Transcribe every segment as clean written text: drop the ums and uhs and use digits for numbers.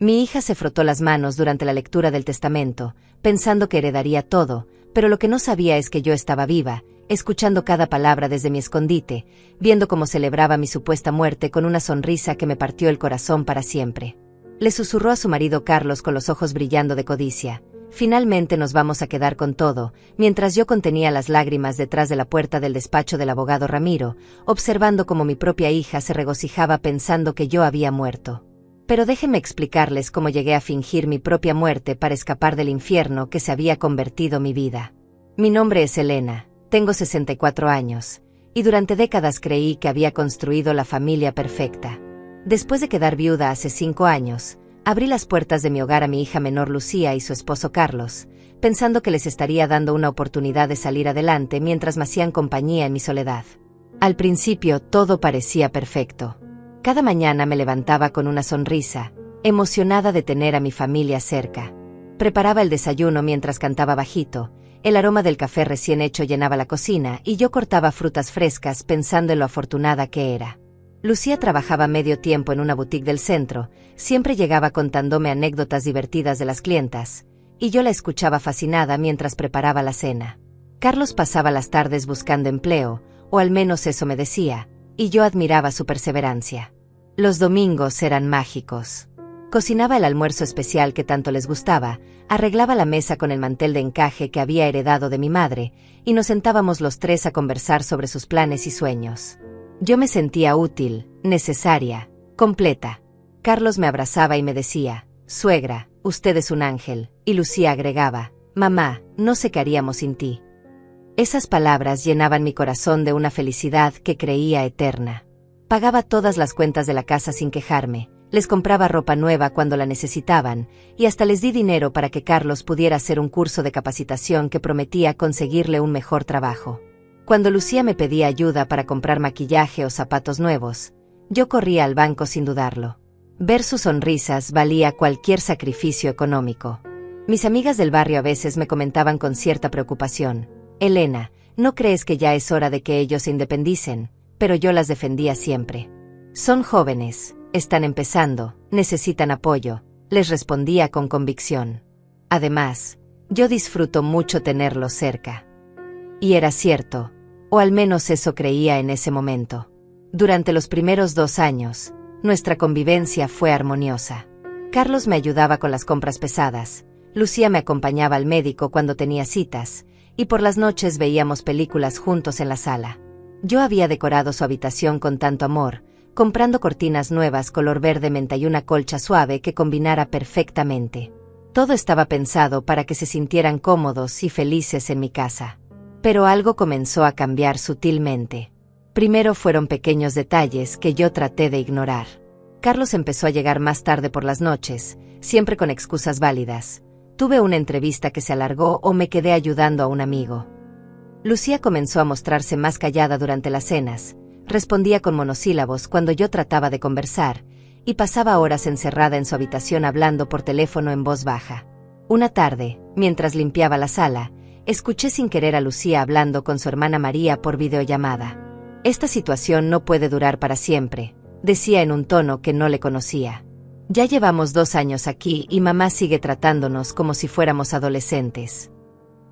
Mi hija se frotó las manos durante la lectura del testamento, pensando que heredaría todo, pero lo que no sabía es que yo estaba viva, escuchando cada palabra desde mi escondite, viendo cómo celebraba mi supuesta muerte con una sonrisa que me partió el corazón para siempre. Le susurró a su marido Carlos con los ojos brillando de codicia: finalmente nos vamos a quedar con todo, mientras yo contenía las lágrimas detrás de la puerta del despacho del abogado Ramiro, observando cómo mi propia hija se regocijaba pensando que yo había muerto. Pero déjenme explicarles cómo llegué a fingir mi propia muerte para escapar del infierno que se había convertido mi vida. Mi nombre es Elena, tengo 64 años, y durante décadas creí que había construido la familia perfecta. Después de quedar viuda hace 5 años, abrí las puertas de mi hogar a mi hija menor Lucía y su esposo Carlos, pensando que les estaría dando una oportunidad de salir adelante mientras me hacían compañía en mi soledad. Al principio todo parecía perfecto. Cada mañana me levantaba con una sonrisa, emocionada de tener a mi familia cerca. Preparaba el desayuno mientras cantaba bajito, el aroma del café recién hecho llenaba la cocina y yo cortaba frutas frescas pensando en lo afortunada que era. Lucía trabajaba medio tiempo en una boutique del centro, siempre llegaba contándome anécdotas divertidas de las clientas, y yo la escuchaba fascinada mientras preparaba la cena. Carlos pasaba las tardes buscando empleo, o al menos eso me decía, y yo admiraba su perseverancia. Los domingos eran mágicos. Cocinaba el almuerzo especial que tanto les gustaba, arreglaba la mesa con el mantel de encaje que había heredado de mi madre, y nos sentábamos los tres a conversar sobre sus planes y sueños. Yo me sentía útil, necesaria, completa. Carlos me abrazaba y me decía: suegra, usted es un ángel, y Lucía agregaba: mamá, no sé qué haríamos sin ti. Esas palabras llenaban mi corazón de una felicidad que creía eterna. Pagaba todas las cuentas de la casa sin quejarme, les compraba ropa nueva cuando la necesitaban, y hasta les di dinero para que Carlos pudiera hacer un curso de capacitación que prometía conseguirle un mejor trabajo. Cuando Lucía me pedía ayuda para comprar maquillaje o zapatos nuevos, yo corría al banco sin dudarlo. Ver sus sonrisas valía cualquier sacrificio económico. Mis amigas del barrio a veces me comentaban con cierta preocupación: Elena, ¿no crees que ya es hora de que ellos se independicen? Pero yo las defendía siempre. Son jóvenes, están empezando, necesitan apoyo, les respondía con convicción. Además, yo disfruto mucho tenerlos cerca. Y era cierto, o al menos eso creía en ese momento. Durante los primeros 2 años, nuestra convivencia fue armoniosa. Carlos me ayudaba con las compras pesadas, Lucía me acompañaba al médico cuando tenía citas, y por las noches veíamos películas juntos en la sala. Yo había decorado su habitación con tanto amor, comprando cortinas nuevas color verde menta y una colcha suave que combinara perfectamente. Todo estaba pensado para que se sintieran cómodos y felices en mi casa. Pero algo comenzó a cambiar sutilmente. Primero fueron pequeños detalles que yo traté de ignorar. Carlos empezó a llegar más tarde por las noches, siempre con excusas válidas. Tuve una entrevista que se alargó o me quedé ayudando a un amigo. Lucía comenzó a mostrarse más callada durante las cenas, respondía con monosílabos cuando yo trataba de conversar, y pasaba horas encerrada en su habitación hablando por teléfono en voz baja. Una tarde, mientras limpiaba la sala, escuché sin querer a Lucía hablando con su hermana María por videollamada. Esta situación no puede durar para siempre, decía en un tono que no le conocía. Ya llevamos 2 años aquí y mamá sigue tratándonos como si fuéramos adolescentes.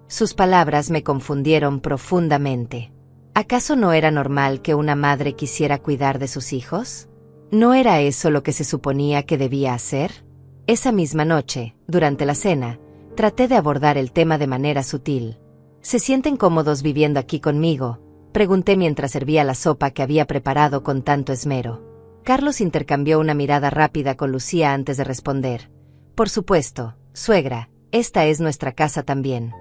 Sus palabras me confundieron profundamente. ¿Acaso no era normal que una madre quisiera cuidar de sus hijos? ¿No era eso lo que se suponía que debía hacer? Esa misma noche, durante la cena, traté de abordar el tema de manera sutil. ¿Se sienten cómodos viviendo aquí conmigo?, pregunté mientras servía la sopa que había preparado con tanto esmero. Carlos intercambió una mirada rápida con Lucía antes de responder. Por supuesto, suegra, esta es nuestra casa también.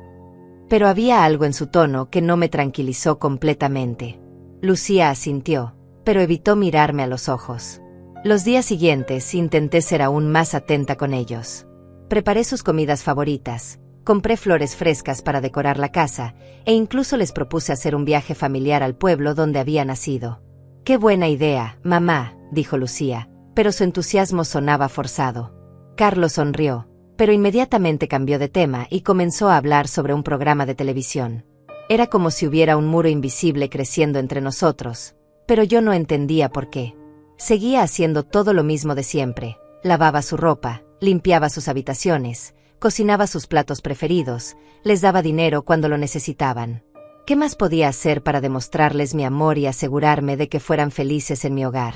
Pero había algo en su tono que no me tranquilizó completamente. Lucía asintió, pero evitó mirarme a los ojos. Los días siguientes intenté ser aún más atenta con ellos. Preparé sus comidas favoritas, compré flores frescas para decorar la casa, e incluso les propuse hacer un viaje familiar al pueblo donde había nacido. «Qué buena idea, mamá», dijo Lucía, pero su entusiasmo sonaba forzado. Carlos sonrió, pero inmediatamente cambió de tema y comenzó a hablar sobre un programa de televisión. Era como si hubiera un muro invisible creciendo entre nosotros, pero yo no entendía por qué. Seguía haciendo todo lo mismo de siempre, lavaba su ropa, limpiaba sus habitaciones, cocinaba sus platos preferidos, les daba dinero cuando lo necesitaban. ¿Qué más podía hacer para demostrarles mi amor y asegurarme de que fueran felices en mi hogar?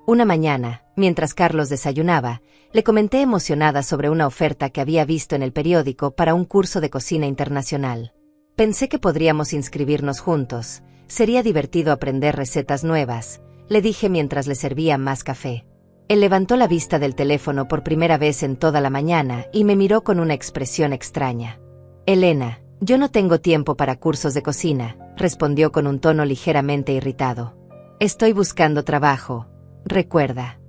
Una mañana, mientras Carlos desayunaba, le comenté emocionada sobre una oferta que había visto en el periódico para un curso de cocina internacional. Pensé que podríamos inscribirnos juntos, sería divertido aprender recetas nuevas, le dije mientras le servía más café. Él levantó la vista del teléfono por primera vez en toda la mañana y me miró con una expresión extraña. Elena, yo no tengo tiempo para cursos de cocina, respondió con un tono ligeramente irritado. Estoy buscando trabajo, recuerda.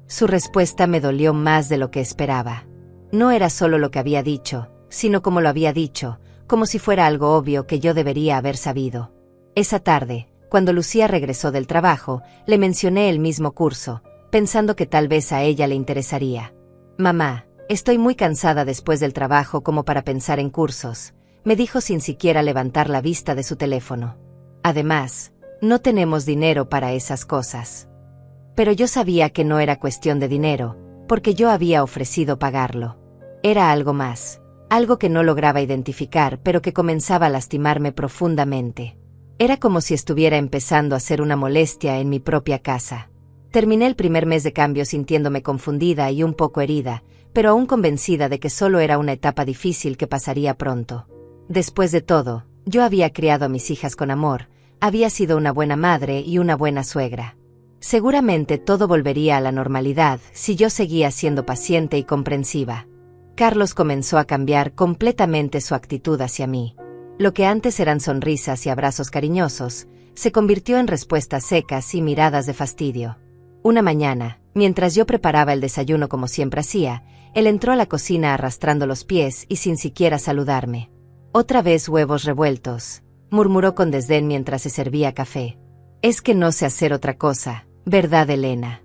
Su respuesta me dolió más de lo que esperaba. No era solo lo que había dicho, sino como lo había dicho, como si fuera algo obvio que yo debería haber sabido. Esa tarde, cuando Lucía regresó del trabajo, le mencioné el mismo curso, pensando que tal vez a ella le interesaría. Mamá, estoy muy cansada después del trabajo como para pensar en cursos, me dijo sin siquiera levantar la vista de su teléfono. Además, no tenemos dinero para esas cosas. Pero yo sabía que no era cuestión de dinero, porque yo había ofrecido pagarlo. Era algo más, algo que no lograba identificar pero que comenzaba a lastimarme profundamente. Era como si estuviera empezando a ser una molestia en mi propia casa. Terminé el primer mes de cambio sintiéndome confundida y un poco herida, pero aún convencida de que solo era una etapa difícil que pasaría pronto. Después de todo, yo había criado a mis hijas con amor, había sido una buena madre y una buena suegra. Seguramente todo volvería a la normalidad si yo seguía siendo paciente y comprensiva. Carlos comenzó a cambiar completamente su actitud hacia mí. Lo que antes eran sonrisas y abrazos cariñosos, se convirtió en respuestas secas y miradas de fastidio. Una mañana, mientras yo preparaba el desayuno como siempre hacía, él entró a la cocina arrastrando los pies y sin siquiera saludarme. Otra vez huevos revueltos, murmuró con desdén mientras se servía café. Es que no sé hacer otra cosa, ¿verdad, Elena?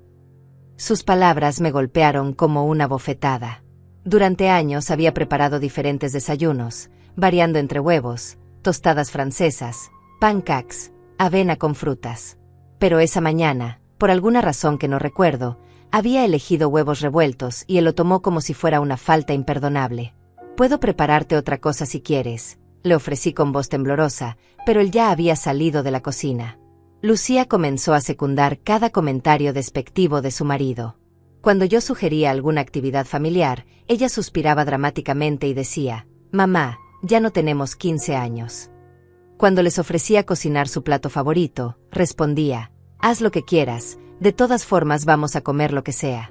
Sus palabras me golpearon como una bofetada. Durante años había preparado diferentes desayunos, variando entre huevos, tostadas francesas, pancakes, avena con frutas. Pero esa mañana, por alguna razón que no recuerdo, había elegido huevos revueltos y él lo tomó como si fuera una falta imperdonable. Puedo prepararte otra cosa si quieres, le ofrecí con voz temblorosa, pero él ya había salido de la cocina. Lucía comenzó a secundar cada comentario despectivo de su marido. Cuando yo sugería alguna actividad familiar, ella suspiraba dramáticamente y decía, «Mamá, ya no tenemos 15 años». Cuando les ofrecía cocinar su plato favorito, respondía, «Haz lo que quieras, de todas formas vamos a comer lo que sea».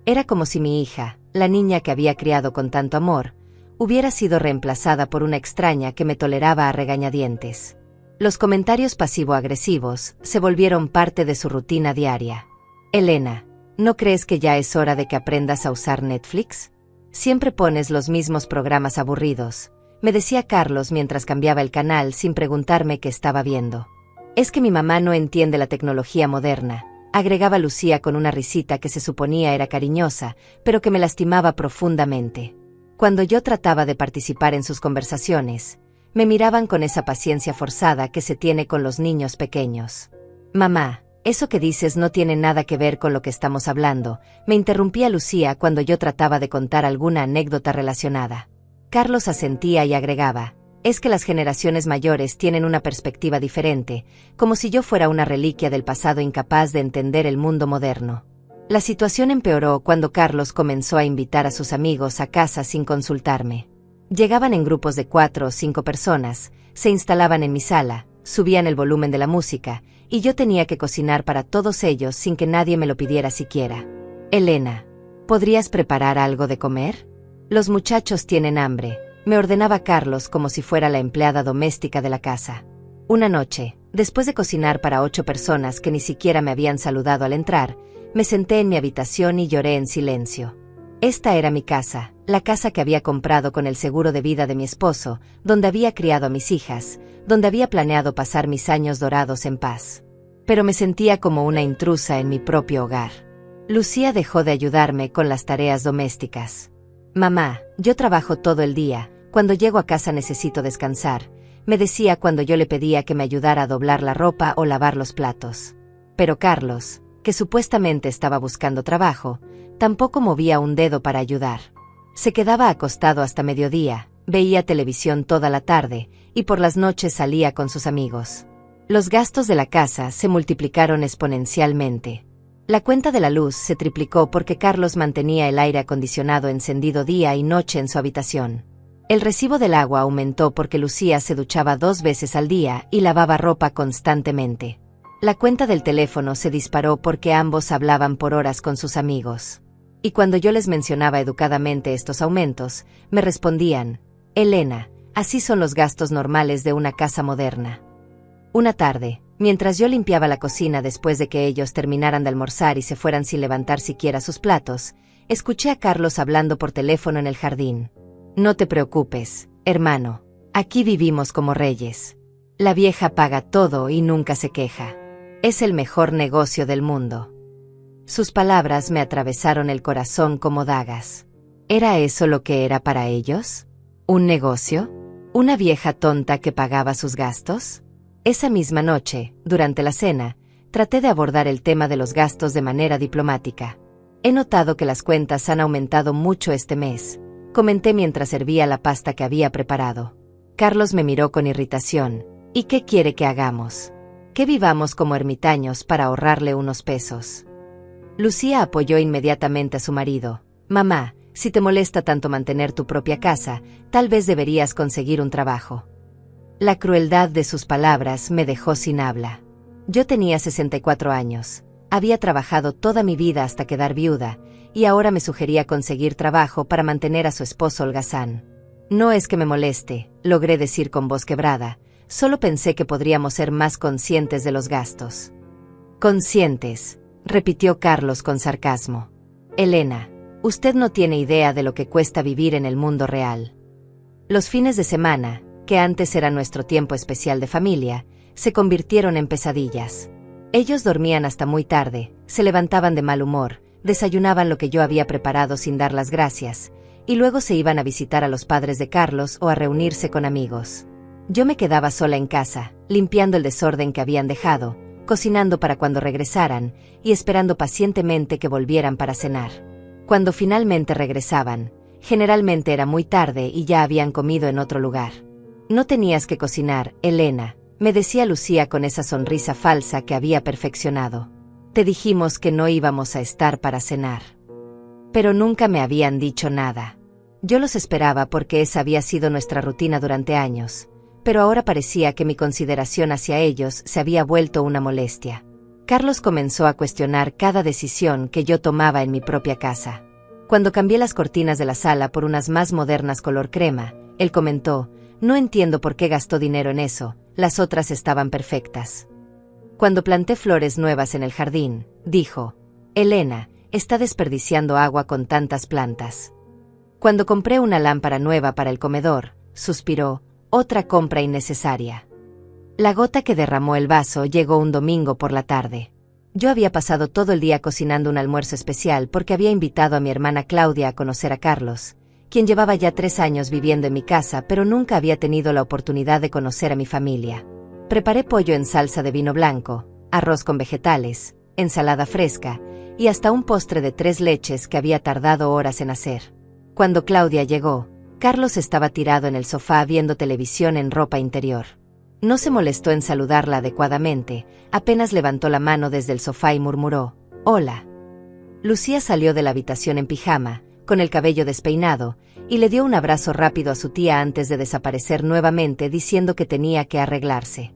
Era como si mi hija, la niña que había criado con tanto amor, hubiera sido reemplazada por una extraña que me toleraba a regañadientes. Los comentarios pasivo-agresivos se volvieron parte de su rutina diaria. Elena, ¿no crees que ya es hora de que aprendas a usar Netflix? Siempre pones los mismos programas aburridos, me decía Carlos mientras cambiaba el canal sin preguntarme qué estaba viendo. Es que mi mamá no entiende la tecnología moderna, agregaba Lucía con una risita que se suponía era cariñosa, pero que me lastimaba profundamente. Cuando yo trataba de participar en sus conversaciones, me miraban con esa paciencia forzada que se tiene con los niños pequeños. Mamá, eso que dices no tiene nada que ver con lo que estamos hablando, me interrumpía Lucía cuando yo trataba de contar alguna anécdota relacionada. Carlos asentía y agregaba, es que las generaciones mayores tienen una perspectiva diferente, como si yo fuera una reliquia del pasado incapaz de entender el mundo moderno. La situación empeoró cuando Carlos comenzó a invitar a sus amigos a casa sin consultarme. Llegaban en grupos de 4 o 5 personas, se instalaban en mi sala, subían el volumen de la música, y yo tenía que cocinar para todos ellos sin que nadie me lo pidiera siquiera. Elena, ¿podrías preparar algo de comer? Los muchachos tienen hambre, me ordenaba Carlos como si fuera la empleada doméstica de la casa. Una noche, después de cocinar para 8 personas que ni siquiera me habían saludado al entrar, me senté en mi habitación y lloré en silencio. Esta era mi casa, la casa que había comprado con el seguro de vida de mi esposo, donde había criado a mis hijas, donde había planeado pasar mis años dorados en paz. Pero me sentía como una intrusa en mi propio hogar. Lucía dejó de ayudarme con las tareas domésticas. Mamá, yo trabajo todo el día, cuando llego a casa necesito descansar, me decía cuando yo le pedía que me ayudara a doblar la ropa o lavar los platos. Pero Carlos, que supuestamente estaba buscando trabajo, Tampoco movía un dedo para ayudar. Se quedaba acostado hasta mediodía, veía televisión toda la tarde, y por las noches salía con sus amigos. Los gastos de la casa se multiplicaron exponencialmente. La cuenta de la luz se triplicó porque Carlos mantenía el aire acondicionado encendido día y noche en su habitación. El recibo del agua aumentó porque Lucía se duchaba 2 veces al día y lavaba ropa constantemente. La cuenta del teléfono se disparó porque ambos hablaban por horas con sus amigos. Y cuando yo les mencionaba educadamente estos aumentos, me respondían: Elena, así son los gastos normales de una casa moderna. Una tarde, mientras yo limpiaba la cocina después de que ellos terminaran de almorzar y se fueran sin levantar siquiera sus platos, escuché a Carlos hablando por teléfono en el jardín. No te preocupes, hermano, aquí vivimos como reyes. La vieja paga todo y nunca se queja. Es el mejor negocio del mundo. Sus palabras me atravesaron el corazón como dagas. ¿Era eso lo que era para ellos? ¿Un negocio? ¿Una vieja tonta que pagaba sus gastos? Esa misma noche, durante la cena, traté de abordar el tema de los gastos de manera diplomática. He notado que las cuentas han aumentado mucho este mes, comenté mientras servía la pasta que había preparado. Carlos me miró con irritación. ¿Y qué quiere que hagamos? Que vivamos como ermitaños para ahorrarle unos pesos. Lucía apoyó inmediatamente a su marido. Mamá, si te molesta tanto mantener tu propia casa, tal vez deberías conseguir un trabajo. La crueldad de sus palabras me dejó sin habla. Yo tenía 64 años, había trabajado toda mi vida hasta quedar viuda, y ahora me sugería conseguir trabajo para mantener a su esposo holgazán. No es que me moleste, logré decir con voz quebrada, solo pensé que podríamos ser más conscientes de los gastos. Conscientes, repitió Carlos con sarcasmo. Elena, usted no tiene idea de lo que cuesta vivir en el mundo real. Los fines de semana, que antes era nuestro tiempo especial de familia, se convirtieron en pesadillas. Ellos dormían hasta muy tarde, se levantaban de mal humor, desayunaban lo que yo había preparado sin dar las gracias, y luego se iban a visitar a los padres de Carlos o a reunirse con amigos. Yo me quedaba sola en casa, limpiando el desorden que habían dejado, cocinando para cuando regresaran, y esperando pacientemente que volvieran para cenar. Cuando finalmente regresaban, generalmente era muy tarde y ya habían comido en otro lugar. No tenías que cocinar, Elena, me decía Lucía con esa sonrisa falsa que había perfeccionado. Te dijimos que no íbamos a estar para cenar. Pero nunca me habían dicho nada. Yo los esperaba porque esa había sido nuestra rutina durante años, pero ahora parecía que mi consideración hacia ellos se había vuelto una molestia. Carlos comenzó a cuestionar cada decisión que yo tomaba en mi propia casa. Cuando cambié las cortinas de la sala por unas más modernas color crema, él comentó: no entiendo por qué gastó dinero en eso, las otras estaban perfectas. Cuando planté flores nuevas en el jardín, dijo: Elena, está desperdiciando agua con tantas plantas. Cuando compré una lámpara nueva para el comedor, suspiró: otra compra innecesaria. La gota que derramó el vaso llegó un domingo por la tarde. Yo había pasado todo el día cocinando un almuerzo especial porque había invitado a mi hermana Claudia a conocer a Carlos, quien llevaba ya 3 años viviendo en mi casa pero nunca había tenido la oportunidad de conocer a mi familia. Preparé pollo en salsa de vino blanco, arroz con vegetales, ensalada fresca, y hasta un postre de 3 leches que había tardado horas en hacer. Cuando Claudia llegó, Carlos estaba tirado en el sofá viendo televisión en ropa interior. No se molestó en saludarla adecuadamente, apenas levantó la mano desde el sofá y murmuró: «Hola». Lucía salió de la habitación en pijama, con el cabello despeinado, y le dio un abrazo rápido a su tía antes de desaparecer nuevamente diciendo que tenía que arreglarse.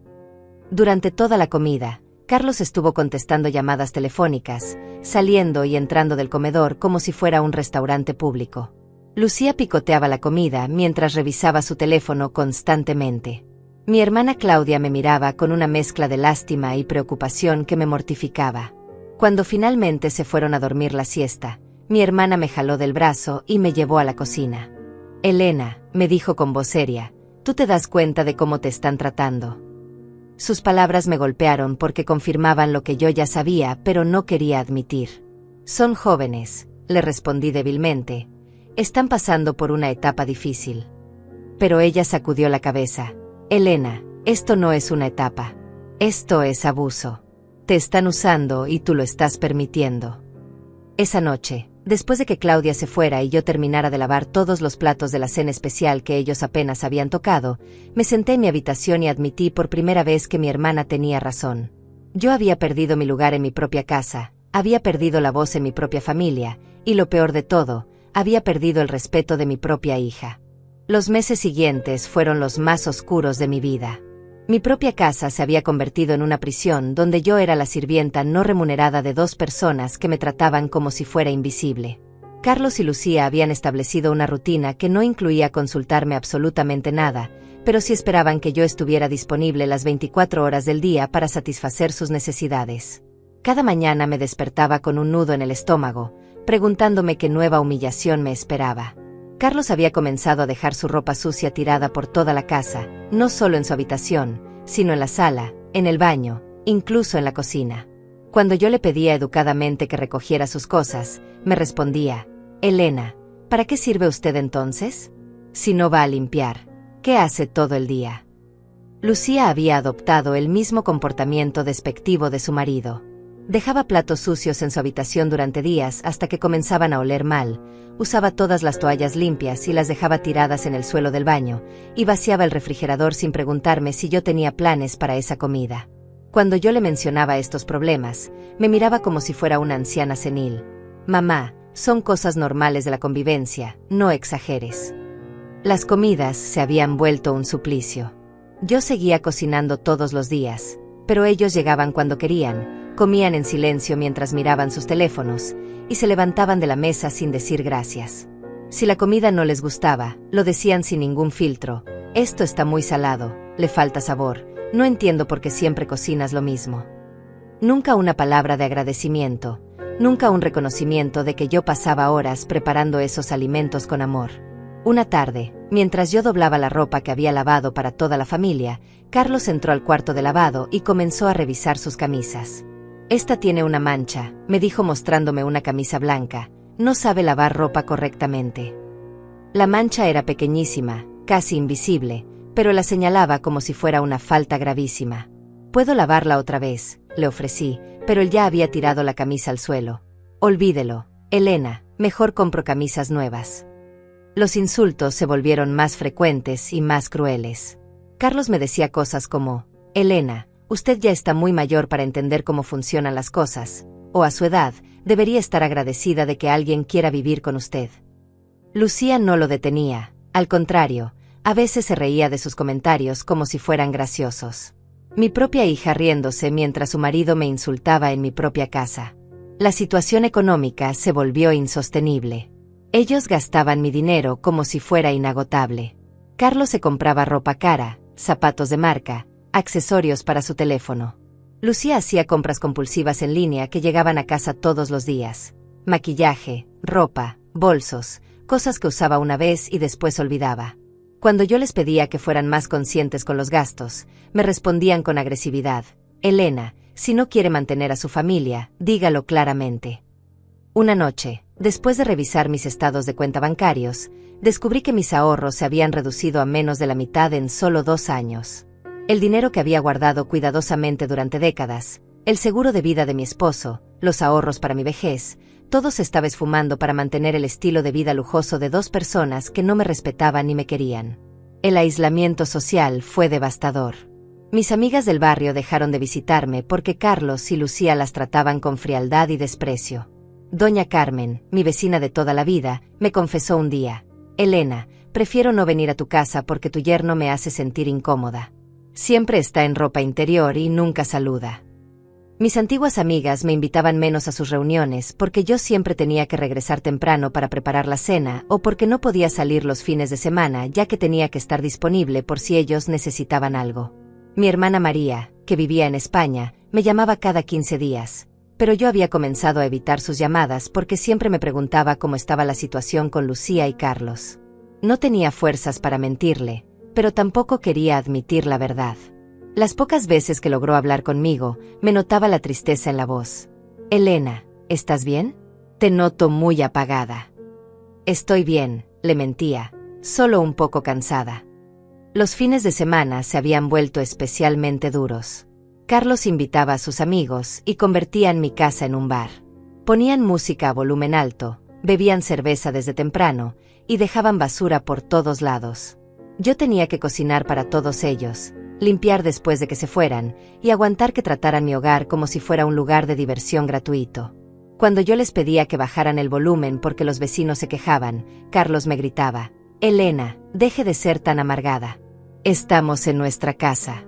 Durante toda la comida, Carlos estuvo contestando llamadas telefónicas, saliendo y entrando del comedor como si fuera un restaurante público. Lucía picoteaba la comida mientras revisaba su teléfono constantemente. Mi hermana Claudia me miraba con una mezcla de lástima y preocupación que me mortificaba. Cuando finalmente se fueron a dormir la siesta, mi hermana me jaló del brazo y me llevó a la cocina. «Elena», me dijo con voz seria, «¿tú te das cuenta de cómo te están tratando?». Sus palabras me golpearon porque confirmaban lo que yo ya sabía pero no quería admitir. «Son jóvenes», le respondí débilmente. «Están pasando por una etapa difícil». Pero ella sacudió la cabeza. «Elena, esto no es una etapa. Esto es abuso. Te están usando y tú lo estás permitiendo». Esa noche, Después de que Claudia se fuera y yo terminara de lavar todos los platos de la cena especial que ellos apenas habían tocado, me senté en mi habitación y admití por primera vez que mi hermana tenía razón. Yo había perdido mi lugar en mi propia casa, había perdido la voz en mi propia familia, y lo peor de todo, había perdido el respeto de mi propia hija. Los meses siguientes fueron los más oscuros de mi vida. Mi propia casa se había convertido en una prisión donde yo era la sirvienta no remunerada de dos personas que me trataban como si fuera invisible. Carlos y Lucía habían establecido una rutina que no incluía consultarme absolutamente nada, pero sí esperaban que yo estuviera disponible las 24 horas del día para satisfacer sus necesidades. Cada mañana me despertaba con un nudo en el estómago, preguntándome qué nueva humillación me esperaba. Carlos había comenzado a dejar su ropa sucia tirada por toda la casa, no solo en su habitación, sino en la sala, en el baño, incluso en la cocina. Cuando yo le pedía educadamente que recogiera sus cosas, me respondía: «Elena, ¿para qué sirve usted entonces? Si no va a limpiar, ¿qué hace todo el día?». Lucía había adoptado el mismo comportamiento despectivo de su marido. Dejaba platos sucios en su habitación durante días hasta que comenzaban a oler mal, usaba todas las toallas limpias y las dejaba tiradas en el suelo del baño, y vaciaba el refrigerador sin preguntarme si yo tenía planes para esa comida. Cuando yo le mencionaba estos problemas, me miraba como si fuera una anciana senil. «Mamá, son cosas normales de la convivencia, no exageres». Las comidas se habían vuelto un suplicio. Yo seguía cocinando todos los días, pero ellos llegaban cuando querían, comían en silencio mientras miraban sus teléfonos, y se levantaban de la mesa sin decir gracias. Si la comida no les gustaba, lo decían sin ningún filtro: «Esto está muy salado, le falta sabor, no entiendo por qué siempre cocinas lo mismo». Nunca una palabra de agradecimiento, nunca un reconocimiento de que yo pasaba horas preparando esos alimentos con amor. Una tarde, mientras yo doblaba la ropa que había lavado para toda la familia, Carlos entró al cuarto de lavado y comenzó a revisar sus camisas. «Esta tiene una mancha», me dijo mostrándome una camisa blanca. «No sabe lavar ropa correctamente». La mancha era pequeñísima, casi invisible, pero la señalaba como si fuera una falta gravísima. «¿Puedo lavarla otra vez?», le ofrecí, pero él ya había tirado la camisa al suelo. «Olvídelo, Elena, mejor compro camisas nuevas». Los insultos se volvieron más frecuentes y más crueles. Carlos me decía cosas como: «Elena, usted ya está muy mayor para entender cómo funcionan las cosas, o a su edad, debería estar agradecida de que alguien quiera vivir con usted». Lucía no lo detenía, al contrario, a veces se reía de sus comentarios como si fueran graciosos. Mi propia hija riéndose mientras su marido me insultaba en mi propia casa. La situación económica se volvió insostenible. Ellos gastaban mi dinero como si fuera inagotable. Carlos se compraba ropa cara, zapatos de marca, accesorios para su teléfono. Lucía hacía compras compulsivas en línea que llegaban a casa todos los días. Maquillaje, ropa, bolsos, cosas que usaba una vez y después olvidaba. Cuando yo les pedía que fueran más conscientes con los gastos, me respondían con agresividad: «Elena, si no quiere mantener a su familia, dígalo claramente». Una noche, después de revisar mis estados de cuenta bancarios, descubrí que mis ahorros se habían reducido a menos de la mitad en solo 2 años. El dinero que había guardado cuidadosamente durante décadas, el seguro de vida de mi esposo, los ahorros para mi vejez, todo se estaba esfumando para mantener el estilo de vida lujoso de 2 personas que no me respetaban ni me querían. El aislamiento social fue devastador. Mis amigas del barrio dejaron de visitarme porque Carlos y Lucía las trataban con frialdad y desprecio. Doña Carmen, mi vecina de toda la vida, me confesó un día: «Elena, prefiero no venir a tu casa porque tu yerno me hace sentir incómoda. Siempre está en ropa interior y nunca saluda». Mis antiguas amigas me invitaban menos a sus reuniones porque yo siempre tenía que regresar temprano para preparar la cena o porque no podía salir los fines de semana ya que tenía que estar disponible por si ellos necesitaban algo. Mi hermana María, que vivía en España, me llamaba cada 15 días. Pero yo había comenzado a evitar sus llamadas porque siempre me preguntaba cómo estaba la situación con Lucía y Carlos. No tenía fuerzas para mentirle, pero tampoco quería admitir la verdad. Las pocas veces que logró hablar conmigo, me notaba la tristeza en la voz. «Elena, ¿estás bien? Te noto muy apagada». «Estoy bien», le mentía, «solo un poco cansada». Los fines de semana se habían vuelto especialmente duros. Carlos invitaba a sus amigos y convertían mi casa en un bar. Ponían música a volumen alto, bebían cerveza desde temprano y dejaban basura por todos lados. Yo tenía que cocinar para todos ellos, limpiar después de que se fueran y aguantar que trataran mi hogar como si fuera un lugar de diversión gratuito. Cuando yo les pedía que bajaran el volumen porque los vecinos se quejaban, Carlos me gritaba: «Elena, deje de ser tan amargada. Estamos en nuestra casa».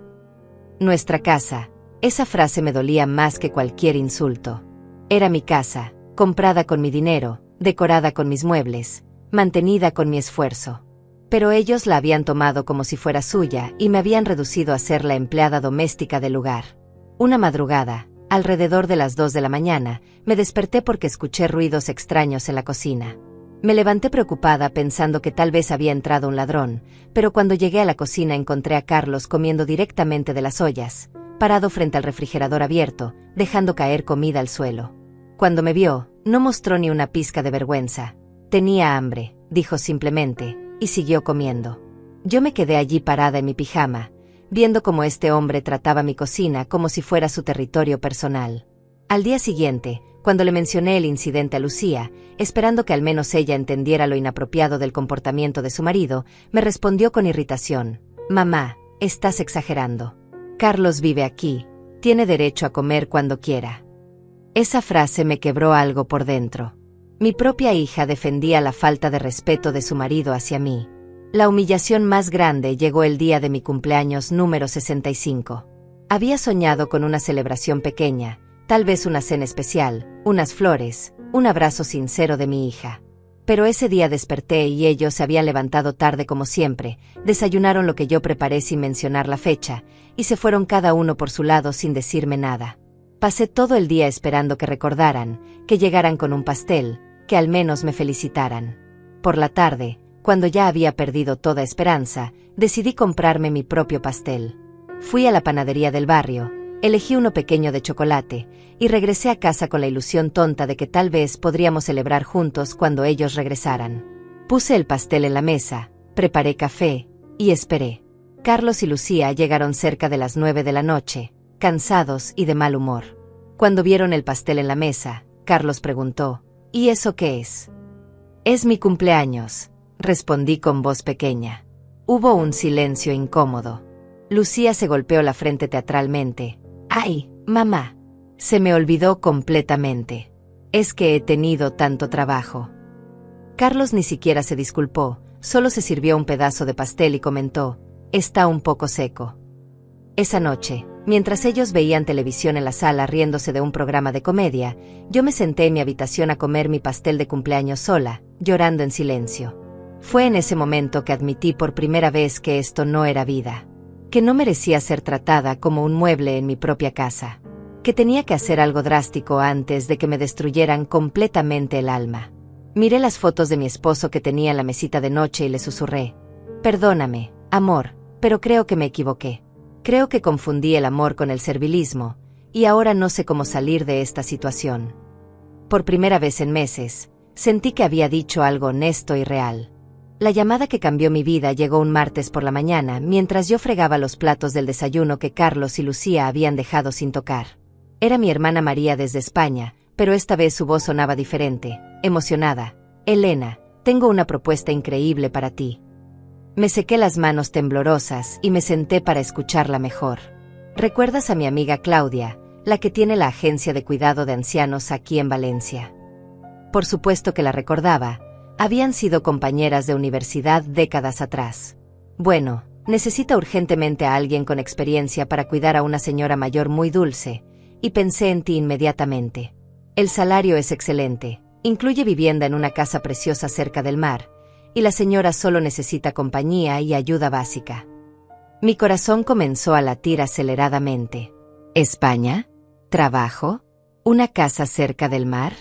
Nuestra casa. Esa frase me dolía más que cualquier insulto. Era mi casa, comprada con mi dinero, decorada con mis muebles, mantenida con mi esfuerzo. Pero ellos la habían tomado como si fuera suya y me habían reducido a ser la empleada doméstica del lugar. Una madrugada, alrededor de las 2 de la mañana, me desperté porque escuché ruidos extraños en la cocina. Me levanté preocupada pensando que tal vez había entrado un ladrón, pero cuando llegué a la cocina encontré a Carlos comiendo directamente de las ollas, parado frente al refrigerador abierto, dejando caer comida al suelo. Cuando me vio, no mostró ni una pizca de vergüenza. «Tenía hambre», dijo simplemente, y siguió comiendo. Yo me quedé allí parada en mi pijama, viendo cómo este hombre trataba mi cocina como si fuera su territorio personal. Al día siguiente, cuando le mencioné el incidente a Lucía, esperando que al menos ella entendiera lo inapropiado del comportamiento de su marido, me respondió con irritación: «Mamá, estás exagerando. Carlos vive aquí, tiene derecho a comer cuando quiera». Esa frase me quebró algo por dentro. Mi propia hija defendía la falta de respeto de su marido hacia mí. La humillación más grande llegó el día de mi cumpleaños número 65. Había soñado con una celebración pequeña, tal vez una cena especial, unas flores, un abrazo sincero de mi hija. Pero ese día desperté y ellos se habían levantado tarde como siempre, desayunaron lo que yo preparé sin mencionar la fecha, y se fueron cada uno por su lado sin decirme nada. Pasé todo el día esperando que recordaran, que llegaran con un pastel, que al menos me felicitaran. Por la tarde, cuando ya había perdido toda esperanza, decidí comprarme mi propio pastel. Fui a la panadería del barrio, elegí uno pequeño de chocolate, y regresé a casa con la ilusión tonta de que tal vez podríamos celebrar juntos cuando ellos regresaran. Puse el pastel en la mesa, preparé café, y esperé. Carlos y Lucía llegaron cerca de las 9 de la noche, cansados y de mal humor. Cuando vieron el pastel en la mesa, Carlos preguntó: «¿Y eso qué es?». «Es mi cumpleaños», respondí con voz pequeña. Hubo un silencio incómodo. Lucía se golpeó la frente teatralmente. «¡Ay, mamá! Se me olvidó completamente. Es que he tenido tanto trabajo». Carlos ni siquiera se disculpó, solo se sirvió un pedazo de pastel y comentó: «Está un poco seco». Esa noche, mientras ellos veían televisión en la sala riéndose de un programa de comedia, yo me senté en mi habitación a comer mi pastel de cumpleaños sola, llorando en silencio. Fue en ese momento que admití por primera vez que esto no era vida. Que no merecía ser tratada como un mueble en mi propia casa. Que tenía que hacer algo drástico antes de que me destruyeran completamente el alma. Miré las fotos de mi esposo que tenía en la mesita de noche y le susurré: «Perdóname, amor, pero creo que me equivoqué. Creo que confundí el amor con el servilismo, y ahora no sé cómo salir de esta situación». Por primera vez en meses, sentí que había dicho algo honesto y real. La llamada que cambió mi vida llegó un martes por la mañana mientras yo fregaba los platos del desayuno que Carlos y Lucía habían dejado sin tocar. Era mi hermana María desde España, pero esta vez su voz sonaba diferente, emocionada. «Elena, tengo una propuesta increíble para ti». Me sequé las manos temblorosas y me senté para escucharla mejor. «¿Recuerdas a mi amiga Claudia, la que tiene la agencia de cuidado de ancianos aquí en Valencia?». Por supuesto que la recordaba. Habían sido compañeras de universidad décadas atrás. «Bueno, necesita urgentemente a alguien con experiencia para cuidar a una señora mayor muy dulce, y pensé en ti inmediatamente. El salario es excelente, incluye vivienda en una casa preciosa cerca del mar, y la señora solo necesita compañía y ayuda básica». Mi corazón comenzó a latir aceleradamente. ¿España? ¿Trabajo? ¿Una casa cerca del mar?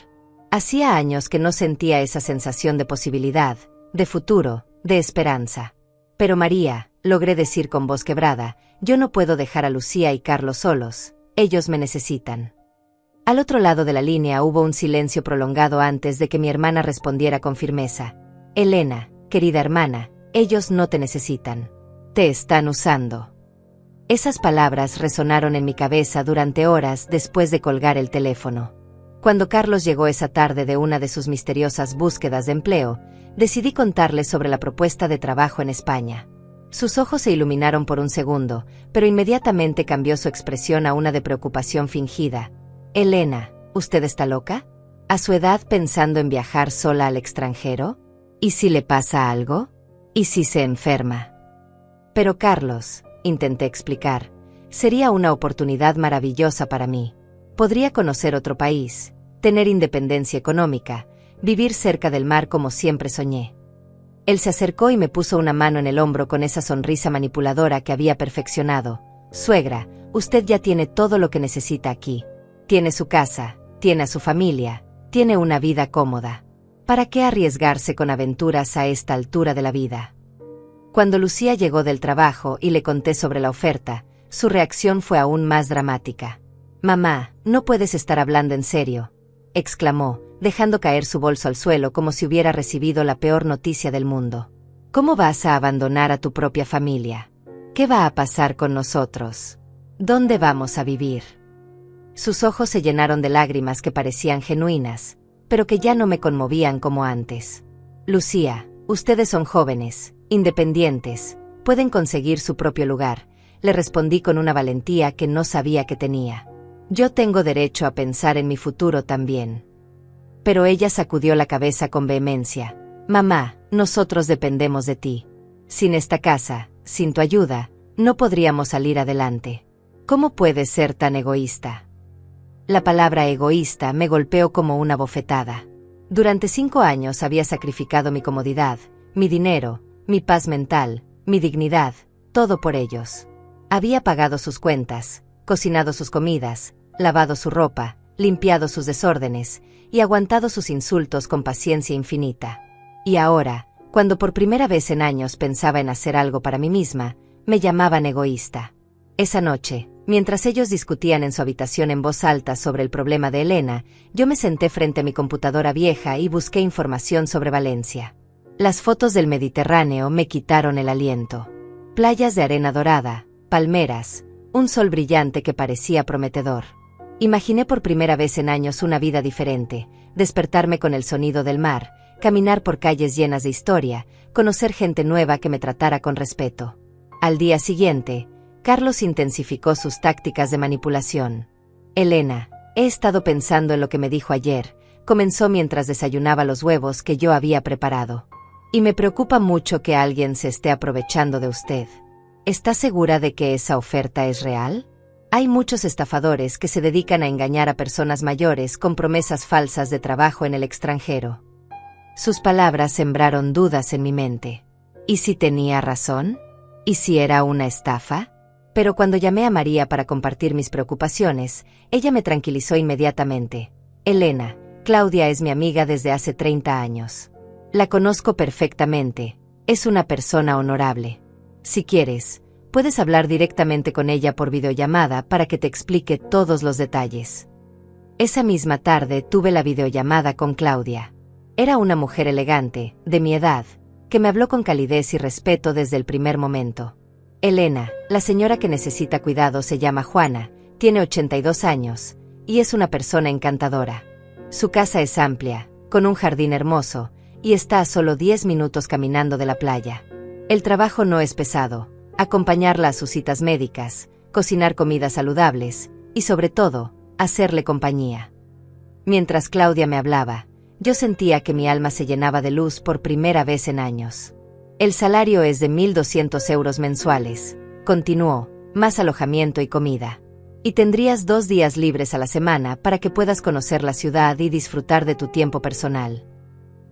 Hacía años que no sentía esa sensación de posibilidad, de futuro, de esperanza. «Pero María», logré decir con voz quebrada, «yo no puedo dejar a Lucía y Carlos solos, ellos me necesitan». Al otro lado de la línea hubo un silencio prolongado antes de que mi hermana respondiera con firmeza: «Elena, querida hermana, ellos no te necesitan. Te están usando». Esas palabras resonaron en mi cabeza durante horas después de colgar el teléfono. Cuando Carlos llegó esa tarde de una de sus misteriosas búsquedas de empleo, decidí contarle sobre la propuesta de trabajo en España. Sus ojos se iluminaron por un segundo, pero inmediatamente cambió su expresión a una de preocupación fingida. «Elena, ¿usted está loca? ¿A su edad pensando en viajar sola al extranjero? ¿Y si le pasa algo? ¿Y si se enferma?» «Pero Carlos», intenté explicar, «sería una oportunidad maravillosa para mí. Podría conocer otro país, tener independencia económica, vivir cerca del mar como siempre soñé». Él se acercó y me puso una mano en el hombro con esa sonrisa manipuladora que había perfeccionado. «Suegra, usted ya tiene todo lo que necesita aquí. Tiene su casa, tiene a su familia, tiene una vida cómoda. ¿Para qué arriesgarse con aventuras a esta altura de la vida?». Cuando Lucía llegó del trabajo y le conté sobre la oferta, su reacción fue aún más dramática. «Mamá, no puedes estar hablando en serio», exclamó, dejando caer su bolso al suelo como si hubiera recibido la peor noticia del mundo. «¿Cómo vas a abandonar a tu propia familia? ¿Qué va a pasar con nosotros? ¿Dónde vamos a vivir?». Sus ojos se llenaron de lágrimas que parecían genuinas, pero que ya no me conmovían como antes. «Lucía, ustedes son jóvenes, independientes, pueden conseguir su propio lugar», le respondí con una valentía que no sabía que tenía. «Yo tengo derecho a pensar en mi futuro también». Pero ella sacudió la cabeza con vehemencia. «Mamá, nosotros dependemos de ti. Sin esta casa, sin tu ayuda, no podríamos salir adelante. ¿Cómo puedes ser tan egoísta?». La palabra egoísta me golpeó como una bofetada. Durante 5 años había sacrificado mi comodidad, mi dinero, mi paz mental, mi dignidad, todo por ellos. Había pagado sus cuentas, cocinado sus comidas, lavado su ropa, limpiado sus desórdenes, y aguantado sus insultos con paciencia infinita. Y ahora, cuando por primera vez en años pensaba en hacer algo para mí misma, me llamaban egoísta. Esa noche, mientras ellos discutían en su habitación en voz alta sobre el problema de Elena, yo me senté frente a mi computadora vieja y busqué información sobre Valencia. Las fotos del Mediterráneo me quitaron el aliento. Playas de arena dorada, palmeras, un sol brillante que parecía prometedor. Imaginé por primera vez en años una vida diferente, despertarme con el sonido del mar, caminar por calles llenas de historia, conocer gente nueva que me tratara con respeto. Al día siguiente, Carlos intensificó sus tácticas de manipulación. «Elena, he estado pensando en lo que me dijo ayer», comenzó mientras desayunaba los huevos que yo había preparado. «Y me preocupa mucho que alguien se esté aprovechando de usted. ¿Está segura de que esa oferta es real? Hay muchos estafadores que se dedican a engañar a personas mayores con promesas falsas de trabajo en el extranjero». Sus palabras sembraron dudas en mi mente. ¿Y si tenía razón? ¿Y si era una estafa? Pero cuando llamé a María para compartir mis preocupaciones, ella me tranquilizó inmediatamente. «Elena, Claudia es mi amiga desde hace 30 años. La conozco perfectamente, es una persona honorable. Si quieres, puedes hablar directamente con ella por videollamada para que te explique todos los detalles». Esa misma tarde tuve la videollamada con Claudia. Era una mujer elegante, de mi edad, que me habló con calidez y respeto desde el primer momento. «Elena, la señora que necesita cuidado se llama Juana, tiene 82 años, y es una persona encantadora. Su casa es amplia, con un jardín hermoso, y está a solo 10 minutos caminando de la playa. El trabajo no es pesado, acompañarla a sus citas médicas, cocinar comidas saludables, y sobre todo, hacerle compañía». Mientras Claudia me hablaba, yo sentía que mi alma se llenaba de luz por primera vez en años. «El salario es de 1.200 euros mensuales», continuó, «más alojamiento y comida. Y tendrías 2 días libres a la semana para que puedas conocer la ciudad y disfrutar de tu tiempo personal».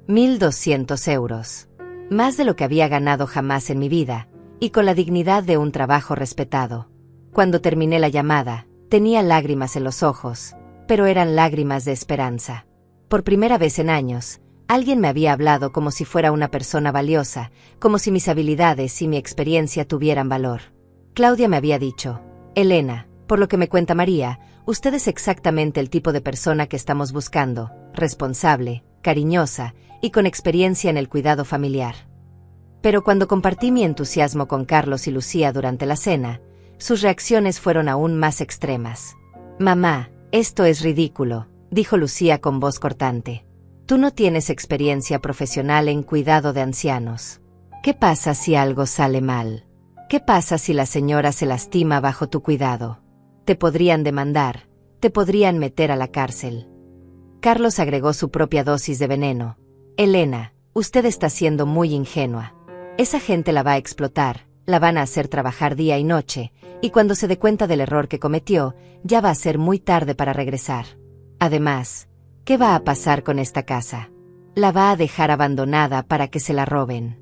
1.200 euros. Más de lo que había ganado jamás en mi vida, y con la dignidad de un trabajo respetado. Cuando terminé la llamada, tenía lágrimas en los ojos, pero eran lágrimas de esperanza. Por primera vez en años, alguien me había hablado como si fuera una persona valiosa, como si mis habilidades y mi experiencia tuvieran valor. Claudia me había dicho: «Elena, por lo que me cuenta María, usted es exactamente el tipo de persona que estamos buscando, responsable, cariñosa y con experiencia en el cuidado familiar». Pero cuando compartí mi entusiasmo con Carlos y Lucía durante la cena, sus reacciones fueron aún más extremas. «Mamá, esto es ridículo», dijo Lucía con voz cortante. Tú no tienes experiencia profesional en cuidado de ancianos. ¿Qué pasa si algo sale mal? ¿Qué pasa si la señora se lastima bajo tu cuidado? Te podrían demandar, te podrían meter a la cárcel. Carlos agregó su propia dosis de veneno. Elena, usted está siendo muy ingenua. Esa gente la va a explotar, la van a hacer trabajar día y noche, y cuando se dé cuenta del error que cometió, ya va a ser muy tarde para regresar. Además, ¿qué va a pasar con esta casa? La va a dejar abandonada para que se la roben.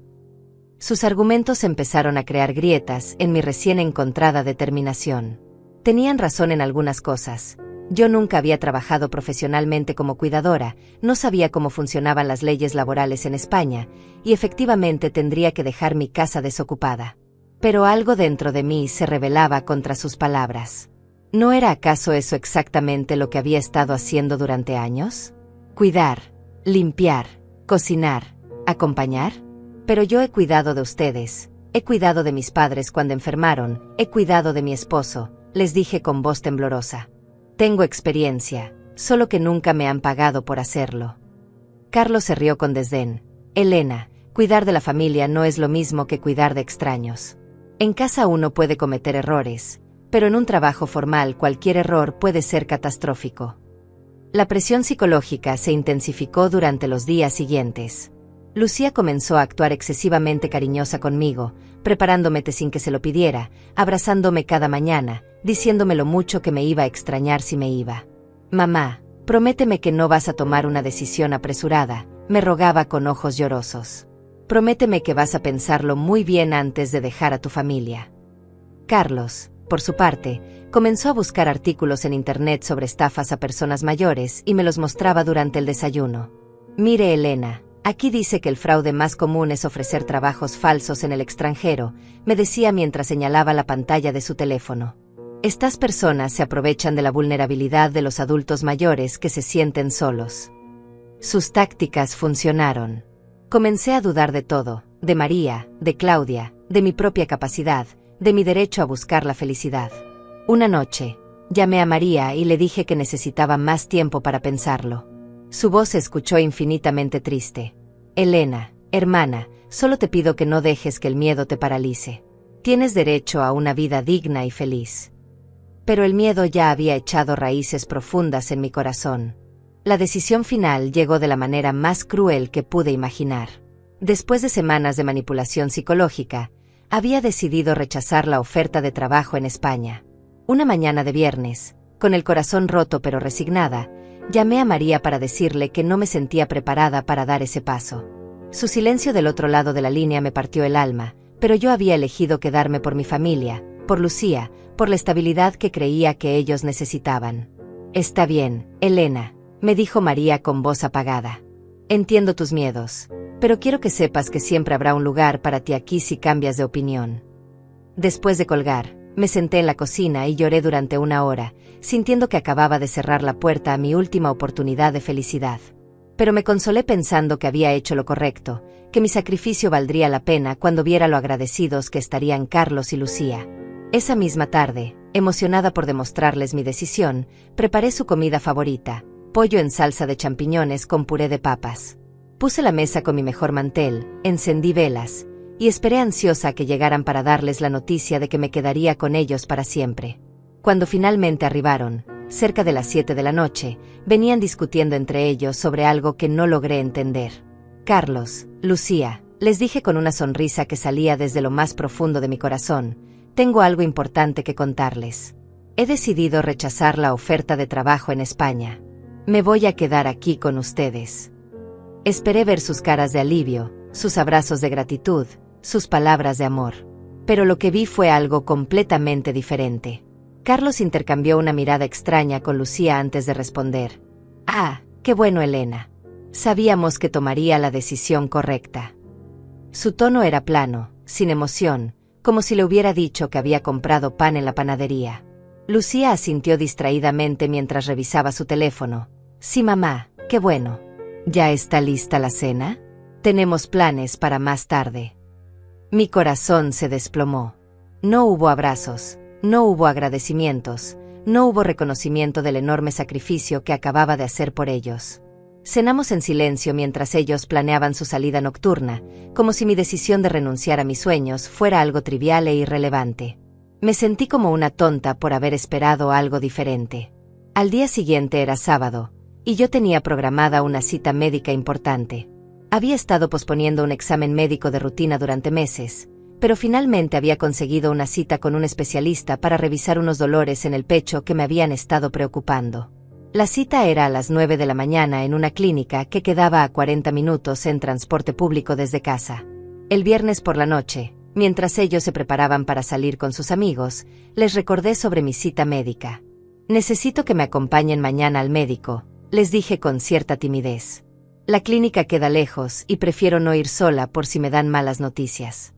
Sus argumentos empezaron a crear grietas en mi recién encontrada determinación. Tenían razón en algunas cosas. Yo nunca había trabajado profesionalmente como cuidadora, no sabía cómo funcionaban las leyes laborales en España, y efectivamente tendría que dejar mi casa desocupada. Pero algo dentro de mí se rebelaba contra sus palabras. ¿No era acaso eso exactamente lo que había estado haciendo durante años? Cuidar, limpiar, cocinar, acompañar. Pero yo he cuidado de ustedes, he cuidado de mis padres cuando enfermaron, he cuidado de mi esposo, les dije con voz temblorosa. Tengo experiencia, solo que nunca me han pagado por hacerlo. Carlos se rió con desdén. Elena, cuidar de la familia no es lo mismo que cuidar de extraños. En casa uno puede cometer errores, pero en un trabajo formal cualquier error puede ser catastrófico. La presión psicológica se intensificó durante los días siguientes. Lucía comenzó a actuar excesivamente cariñosa conmigo, preparándome té sin que se lo pidiera, abrazándome cada mañana, diciéndome lo mucho que me iba a extrañar si me iba. Mamá, prométeme que no vas a tomar una decisión apresurada, me rogaba con ojos llorosos. Prométeme que vas a pensarlo muy bien antes de dejar a tu familia. Carlos, por su parte, comenzó a buscar artículos en internet sobre estafas a personas mayores y me los mostraba durante el desayuno. Mire, Elena, aquí dice que el fraude más común es ofrecer trabajos falsos en el extranjero, me decía mientras señalaba la pantalla de su teléfono. Estas personas se aprovechan de la vulnerabilidad de los adultos mayores que se sienten solos. Sus tácticas funcionaron. Comencé a dudar de todo, de María, de Claudia, de mi propia capacidad, de mi derecho a buscar la felicidad. Una noche, llamé a María y le dije que necesitaba más tiempo para pensarlo. Su voz se escuchó infinitamente triste. Elena, hermana, solo te pido que no dejes que el miedo te paralice. Tienes derecho a una vida digna y feliz. Pero el miedo ya había echado raíces profundas en mi corazón. La decisión final llegó de la manera más cruel que pude imaginar. Después de semanas de manipulación psicológica, había decidido rechazar la oferta de trabajo en España. Una mañana de viernes, con el corazón roto pero resignada, llamé a María para decirle que no me sentía preparada para dar ese paso. Su silencio del otro lado de la línea me partió el alma, pero yo había elegido quedarme por mi familia, por Lucía, por la estabilidad que creía que ellos necesitaban. Está bien, Elena, me dijo María con voz apagada. Entiendo tus miedos, pero quiero que sepas que siempre habrá un lugar para ti aquí si cambias de opinión. Después de colgar, me senté en la cocina y lloré durante una hora, sintiendo que acababa de cerrar la puerta a mi última oportunidad de felicidad. Pero me consolé pensando que había hecho lo correcto, que mi sacrificio valdría la pena cuando viera lo agradecidos que estarían Carlos y Lucía. Esa misma tarde, emocionada por demostrarles mi decisión, preparé su comida favorita, pollo en salsa de champiñones con puré de papas. Puse la mesa con mi mejor mantel, encendí velas, y esperé ansiosa a que llegaran para darles la noticia de que me quedaría con ellos para siempre. Cuando finalmente arribaron, cerca de las 7 de la noche, venían discutiendo entre ellos sobre algo que no logré entender. Carlos, Lucía, les dije con una sonrisa que salía desde lo más profundo de mi corazón, tengo algo importante que contarles. He decidido rechazar la oferta de trabajo en España. Me voy a quedar aquí con ustedes. Esperé ver sus caras de alivio, sus abrazos de gratitud, sus palabras de amor. Pero lo que vi fue algo completamente diferente. Carlos intercambió una mirada extraña con Lucía antes de responder. Ah, qué bueno, Elena. Sabíamos que tomaría la decisión correcta. Su tono era plano, sin emoción, como si le hubiera dicho que había comprado pan en la panadería. Lucía asintió distraídamente mientras revisaba su teléfono. Sí, mamá, qué bueno. ¿Ya está lista la cena? Tenemos planes para más tarde. Mi corazón se desplomó. No hubo abrazos, no hubo agradecimientos, no hubo reconocimiento del enorme sacrificio que acababa de hacer por ellos. Cenamos en silencio mientras ellos planeaban su salida nocturna, como si mi decisión de renunciar a mis sueños fuera algo trivial e irrelevante. Me sentí como una tonta por haber esperado algo diferente. Al día siguiente era sábado, y yo tenía programada una cita médica importante. Había estado posponiendo un examen médico de rutina durante meses, pero finalmente había conseguido una cita con un especialista para revisar unos dolores en el pecho que me habían estado preocupando. La cita era a las 9 de la mañana en una clínica que quedaba a 40 minutos en transporte público desde casa. El viernes por la noche, mientras ellos se preparaban para salir con sus amigos, les recordé sobre mi cita médica. «Necesito que me acompañen mañana al médico», les dije con cierta timidez. «La clínica queda lejos y prefiero no ir sola por si me dan malas noticias».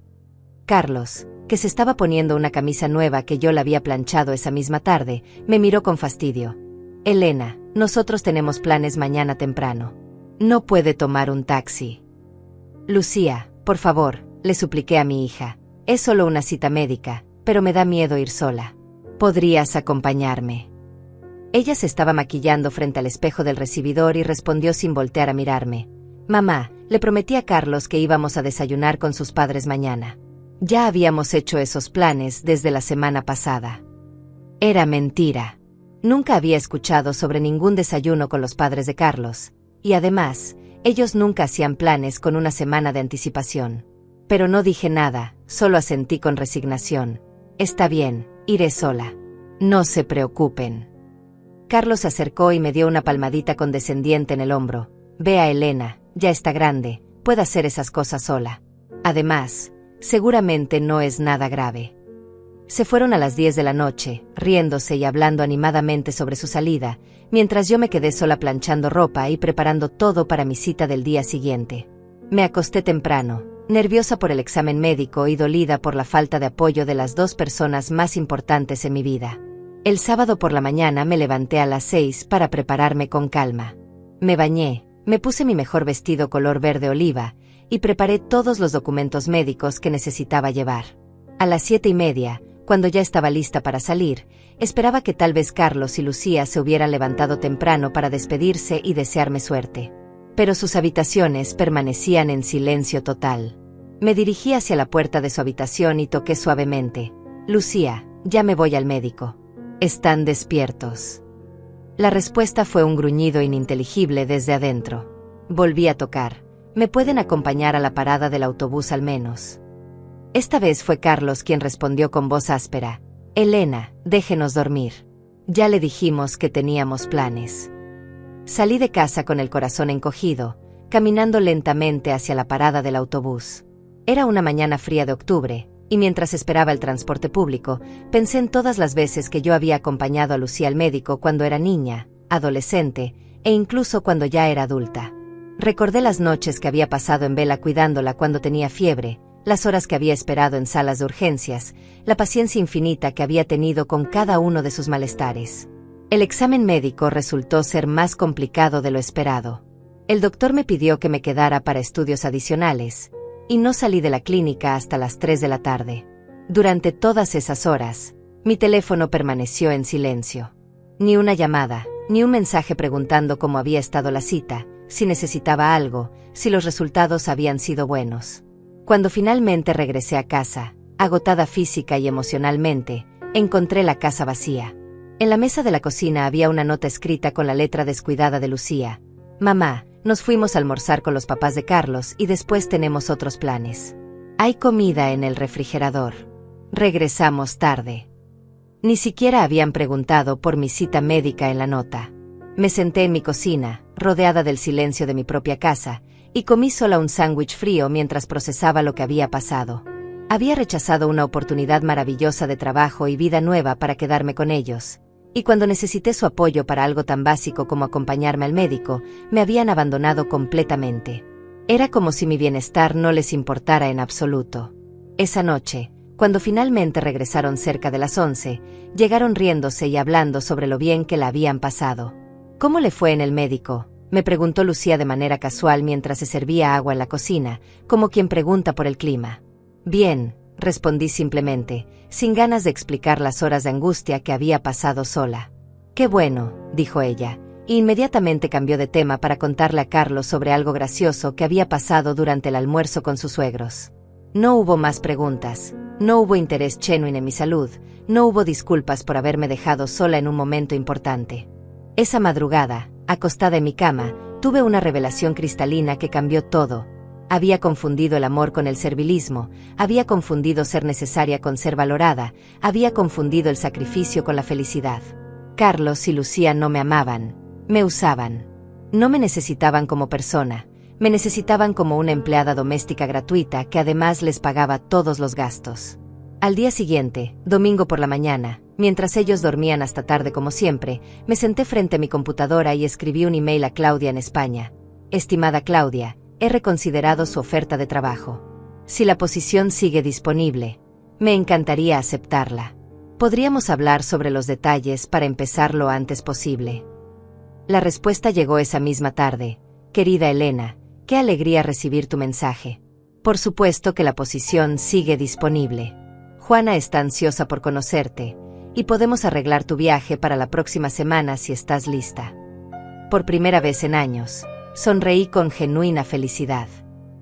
Carlos, que se estaba poniendo una camisa nueva que yo le había planchado esa misma tarde, me miró con fastidio. «Elena, nosotros tenemos planes mañana temprano. No puede tomar un taxi». «Lucía, por favor», le supliqué a mi hija. «Es solo una cita médica, pero me da miedo ir sola. ¿Podrías acompañarme?» Ella se estaba maquillando frente al espejo del recibidor y respondió sin voltear a mirarme. «Mamá, le prometí a Carlos que íbamos a desayunar con sus padres mañana. Ya habíamos hecho esos planes desde la semana pasada». Era mentira. Nunca había escuchado sobre ningún desayuno con los padres de Carlos, y además, ellos nunca hacían planes con una semana de anticipación. Pero no dije nada, solo asentí con resignación. «Está bien, iré sola. No se preocupen». Carlos se acercó y me dio una palmadita condescendiente en el hombro. «Ve a Elena, ya está grande, puede hacer esas cosas sola. Además, seguramente no es nada grave». Se fueron a las 10 de la noche, riéndose y hablando animadamente sobre su salida, mientras yo me quedé sola planchando ropa y preparando todo para mi cita del día siguiente. Me acosté temprano, nerviosa por el examen médico y dolida por la falta de apoyo de las dos personas más importantes en mi vida. El sábado por la mañana me levanté a las 6 para prepararme con calma. Me bañé, me puse mi mejor vestido color verde oliva y preparé todos los documentos médicos que necesitaba llevar. A las 7:30, cuando ya estaba lista para salir, esperaba que tal vez Carlos y Lucía se hubieran levantado temprano para despedirse y desearme suerte. Pero sus habitaciones permanecían en silencio total. Me dirigí hacia la puerta de su habitación y toqué suavemente. «Lucía, ya me voy al médico. ¿Están despiertos?» La respuesta fue un gruñido ininteligible desde adentro. Volví a tocar. «¿Me pueden acompañar a la parada del autobús al menos?» Esta vez fue Carlos quien respondió con voz áspera. «Elena, déjenos dormir. Ya le dijimos que teníamos planes». Salí de casa con el corazón encogido, caminando lentamente hacia la parada del autobús. Era una mañana fría de octubre, y mientras esperaba el transporte público, pensé en todas las veces que yo había acompañado a Lucía al médico cuando era niña, adolescente, e incluso cuando ya era adulta. Recordé las noches que había pasado en vela cuidándola cuando tenía fiebre, las horas que había esperado en salas de urgencias, la paciencia infinita que había tenido con cada uno de sus malestares. El examen médico resultó ser más complicado de lo esperado. El doctor me pidió que me quedara para estudios adicionales, y no salí de la clínica hasta las 3 de la tarde. Durante todas esas horas, mi teléfono permaneció en silencio. Ni una llamada, ni un mensaje preguntando cómo había estado la cita, si necesitaba algo, si los resultados habían sido buenos. Cuando finalmente regresé a casa, agotada física y emocionalmente, encontré la casa vacía. En la mesa de la cocina había una nota escrita con la letra descuidada de Lucía. «Mamá, nos fuimos a almorzar con los papás de Carlos y después tenemos otros planes. Hay comida en el refrigerador. Regresamos tarde». Ni siquiera habían preguntado por mi cita médica en la nota. Me senté en mi cocina, rodeada del silencio de mi propia casa, y comí sola un sándwich frío mientras procesaba lo que había pasado. Había rechazado una oportunidad maravillosa de trabajo y vida nueva para quedarme con ellos, y cuando necesité su apoyo para algo tan básico como acompañarme al médico, me habían abandonado completamente. Era como si mi bienestar no les importara en absoluto. Esa noche, cuando finalmente regresaron cerca de las 11, llegaron riéndose y hablando sobre lo bien que la habían pasado. «¿Cómo le fue en el médico?», me preguntó Lucía de manera casual mientras se servía agua en la cocina, como quien pregunta por el clima. «Bien», respondí simplemente, sin ganas de explicar las horas de angustia que había pasado sola. «Qué bueno», dijo ella, e inmediatamente cambió de tema para contarle a Carlos sobre algo gracioso que había pasado durante el almuerzo con sus suegros. No hubo más preguntas, no hubo interés genuino en mi salud, no hubo disculpas por haberme dejado sola en un momento importante. Esa madrugada, acostada en mi cama, tuve una revelación cristalina que cambió todo. Había confundido el amor con el servilismo, había confundido ser necesaria con ser valorada, había confundido el sacrificio con la felicidad. Carlos y Lucía no me amaban, me usaban. No me necesitaban como persona, me necesitaban como una empleada doméstica gratuita que además les pagaba todos los gastos. Al día siguiente, domingo por la mañana, mientras ellos dormían hasta tarde como siempre, me senté frente a mi computadora y escribí un email a Claudia en España. Estimada Claudia, he reconsiderado su oferta de trabajo. Si la posición sigue disponible, me encantaría aceptarla. Podríamos hablar sobre los detalles para empezar lo antes posible. La respuesta llegó esa misma tarde. Querida Elena, qué alegría recibir tu mensaje. Por supuesto que la posición sigue disponible. Juana está ansiosa por conocerte, y podemos arreglar tu viaje para la próxima semana si estás lista. Por primera vez en años, sonreí con genuina felicidad.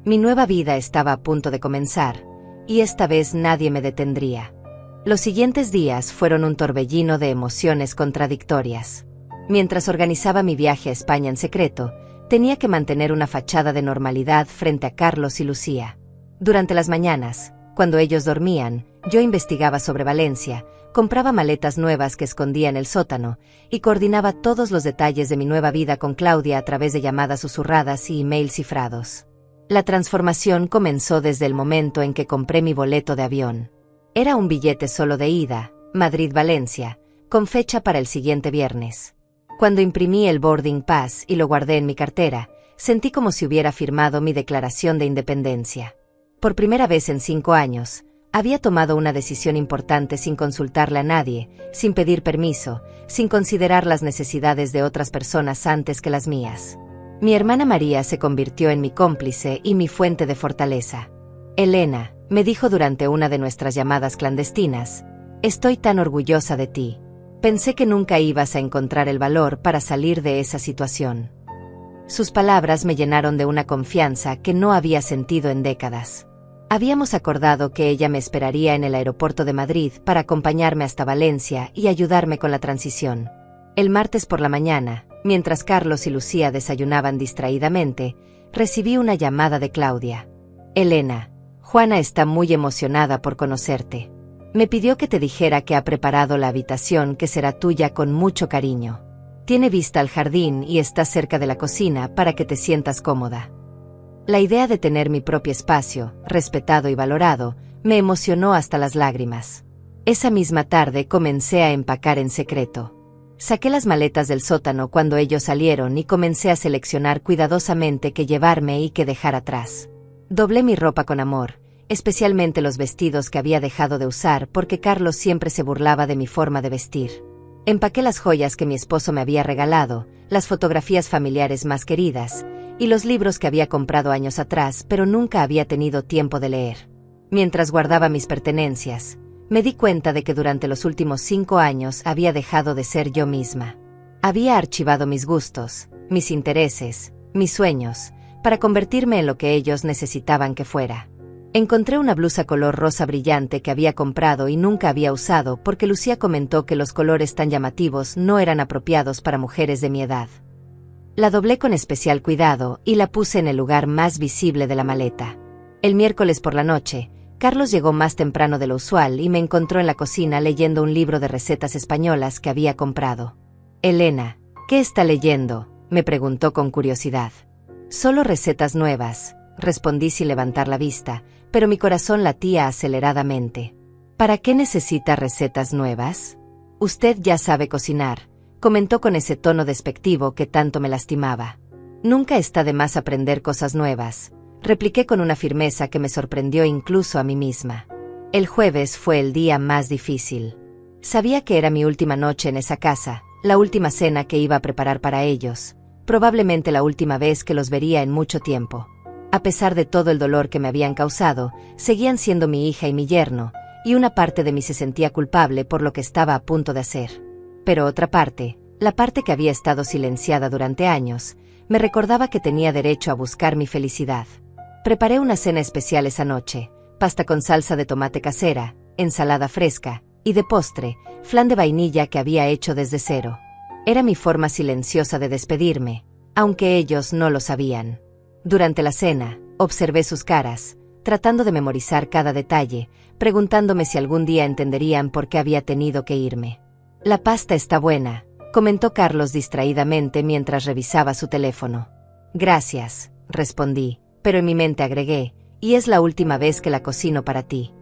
Mi nueva vida estaba a punto de comenzar, y esta vez nadie me detendría. Los siguientes días fueron un torbellino de emociones contradictorias. Mientras organizaba mi viaje a España en secreto, tenía que mantener una fachada de normalidad frente a Carlos y Lucía. Durante las mañanas, cuando ellos dormían, yo investigaba sobre Valencia, compraba maletas nuevas que escondía en el sótano, y coordinaba todos los detalles de mi nueva vida con Claudia a través de llamadas susurradas y emails cifrados. La transformación comenzó desde el momento en que compré mi boleto de avión. Era un billete solo de ida, Madrid-Valencia, con fecha para el siguiente viernes. Cuando imprimí el boarding pass y lo guardé en mi cartera, sentí como si hubiera firmado mi declaración de independencia. Por primera vez en 5 años, había tomado una decisión importante sin consultarle a nadie, sin pedir permiso, sin considerar las necesidades de otras personas antes que las mías. Mi hermana María se convirtió en mi cómplice y mi fuente de fortaleza. Elena, me dijo durante una de nuestras llamadas clandestinas, estoy tan orgullosa de ti. Pensé que nunca ibas a encontrar el valor para salir de esa situación. Sus palabras me llenaron de una confianza que no había sentido en décadas. Habíamos acordado que ella me esperaría en el aeropuerto de Madrid para acompañarme hasta Valencia y ayudarme con la transición. El martes por la mañana, mientras Carlos y Lucía desayunaban distraídamente, recibí una llamada de Claudia. Elena, Juana está muy emocionada por conocerte. Me pidió que te dijera que ha preparado la habitación que será tuya con mucho cariño. Tiene vista al jardín y está cerca de la cocina para que te sientas cómoda. La idea de tener mi propio espacio, respetado y valorado, me emocionó hasta las lágrimas. Esa misma tarde comencé a empacar en secreto. Saqué las maletas del sótano cuando ellos salieron y comencé a seleccionar cuidadosamente qué llevarme y qué dejar atrás. Doblé mi ropa con amor, especialmente los vestidos que había dejado de usar porque Carlos siempre se burlaba de mi forma de vestir. Empaqué las joyas que mi esposo me había regalado, las fotografías familiares más queridas, y los libros que había comprado años atrás pero nunca había tenido tiempo de leer. Mientras guardaba mis pertenencias, me di cuenta de que durante los últimos 5 años había dejado de ser yo misma. Había archivado mis gustos, mis intereses, mis sueños, para convertirme en lo que ellos necesitaban que fuera. Encontré una blusa color rosa brillante que había comprado y nunca había usado porque Lucía comentó que los colores tan llamativos no eran apropiados para mujeres de mi edad. La doblé con especial cuidado y la puse en el lugar más visible de la maleta. El miércoles por la noche, Carlos llegó más temprano de lo usual y me encontró en la cocina leyendo un libro de recetas españolas que había comprado. Elena, ¿qué está leyendo?, me preguntó con curiosidad. Solo recetas nuevas, respondí sin levantar la vista, pero mi corazón latía aceleradamente. ¿Para qué necesita recetas nuevas? Usted ya sabe cocinar, comentó con ese tono despectivo que tanto me lastimaba. Nunca está de más aprender cosas nuevas, repliqué con una firmeza que me sorprendió incluso a mí misma. El jueves fue el día más difícil. Sabía que era mi última noche en esa casa, la última cena que iba a preparar para ellos, probablemente la última vez que los vería en mucho tiempo. A pesar de todo el dolor que me habían causado, seguían siendo mi hija y mi yerno, y una parte de mí se sentía culpable por lo que estaba a punto de hacer. Pero otra parte, la parte que había estado silenciada durante años, me recordaba que tenía derecho a buscar mi felicidad. Preparé una cena especial esa noche, pasta con salsa de tomate casera, ensalada fresca, y de postre, flan de vainilla que había hecho desde cero. Era mi forma silenciosa de despedirme, aunque ellos no lo sabían. Durante la cena, observé sus caras, tratando de memorizar cada detalle, preguntándome si algún día entenderían por qué había tenido que irme. «La pasta está buena», comentó Carlos distraídamente mientras revisaba su teléfono. «Gracias», respondí, pero en mi mente agregué, «y es la última vez que la cocino para ti».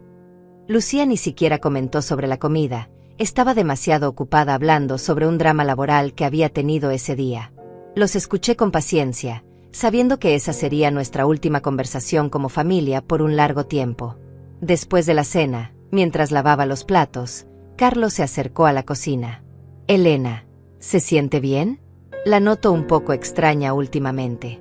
Lucía ni siquiera comentó sobre la comida, estaba demasiado ocupada hablando sobre un drama laboral que había tenido ese día. Los escuché con paciencia, sabiendo que esa sería nuestra última conversación como familia por un largo tiempo. Después de la cena, mientras lavaba los platos, Carlos se acercó a la cocina. «Elena, ¿se siente bien? La noto un poco extraña últimamente».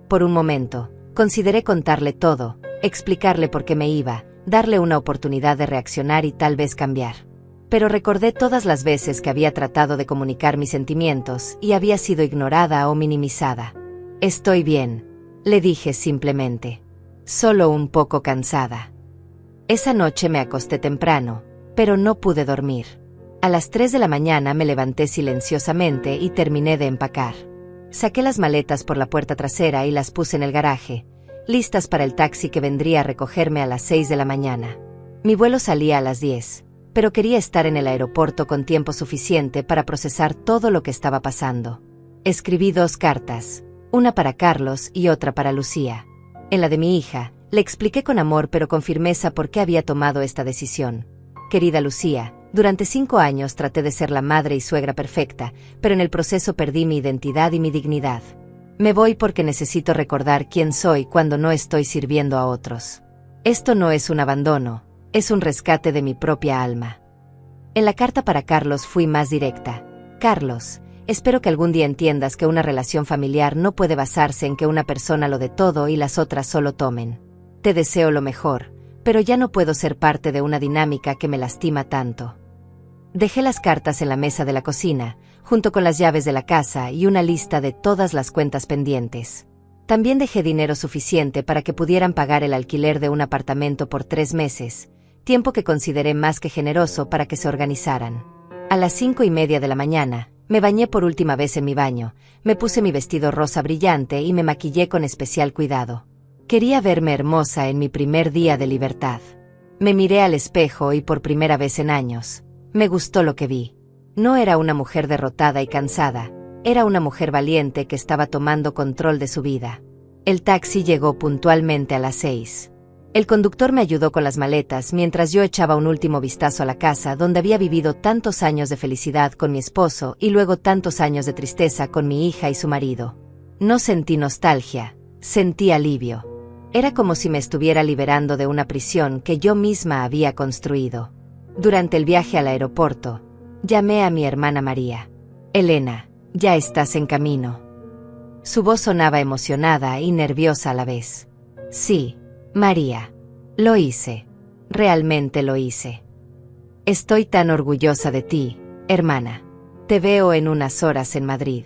Por un momento, consideré contarle todo, explicarle por qué me iba, darle una oportunidad de reaccionar y tal vez cambiar. Pero recordé todas las veces que había tratado de comunicar mis sentimientos y había sido ignorada o minimizada. «Estoy bien», le dije simplemente. «Solo un poco cansada». Esa noche me acosté temprano, pero no pude dormir. A las 3 de la mañana me levanté silenciosamente y terminé de empacar. Saqué las maletas por la puerta trasera y las puse en el garaje, listas para el taxi que vendría a recogerme a las 6 de la mañana. Mi vuelo salía a las 10, pero quería estar en el aeropuerto con tiempo suficiente para procesar todo lo que estaba pasando. Escribí 2 cartas, una para Carlos y otra para Lucía. En la de mi hija, le expliqué con amor pero con firmeza por qué había tomado esta decisión. «Querida Lucía, durante 5 años traté de ser la madre y suegra perfecta, pero en el proceso perdí mi identidad y mi dignidad. Me voy porque necesito recordar quién soy cuando no estoy sirviendo a otros. Esto no es un abandono, es un rescate de mi propia alma». En la carta para Carlos fui más directa. «Carlos, espero que algún día entiendas que una relación familiar no puede basarse en que una persona lo dé todo y las otras solo tomen. Te deseo lo mejor, pero ya no puedo ser parte de una dinámica que me lastima tanto». Dejé las cartas en la mesa de la cocina, junto con las llaves de la casa y una lista de todas las cuentas pendientes. También dejé dinero suficiente para que pudieran pagar el alquiler de un apartamento por 3 meses, tiempo que consideré más que generoso para que se organizaran. A las 5:30 de la mañana, me bañé por última vez en mi baño, me puse mi vestido rosa brillante y me maquillé con especial cuidado. Quería verme hermosa en mi primer día de libertad. Me miré al espejo y por primera vez en años, me gustó lo que vi. No era una mujer derrotada y cansada, era una mujer valiente que estaba tomando control de su vida. El taxi llegó puntualmente a las 6. El conductor me ayudó con las maletas mientras yo echaba un último vistazo a la casa donde había vivido tantos años de felicidad con mi esposo y luego tantos años de tristeza con mi hija y su marido. No sentí nostalgia, sentí alivio. Era como si me estuviera liberando de una prisión que yo misma había construido. Durante el viaje al aeropuerto, llamé a mi hermana María. «Elena, ya estás en camino». Su voz sonaba emocionada y nerviosa a la vez. «Sí, María. Lo hice. Realmente lo hice. Estoy tan orgullosa de ti, hermana. Te veo en unas horas en Madrid».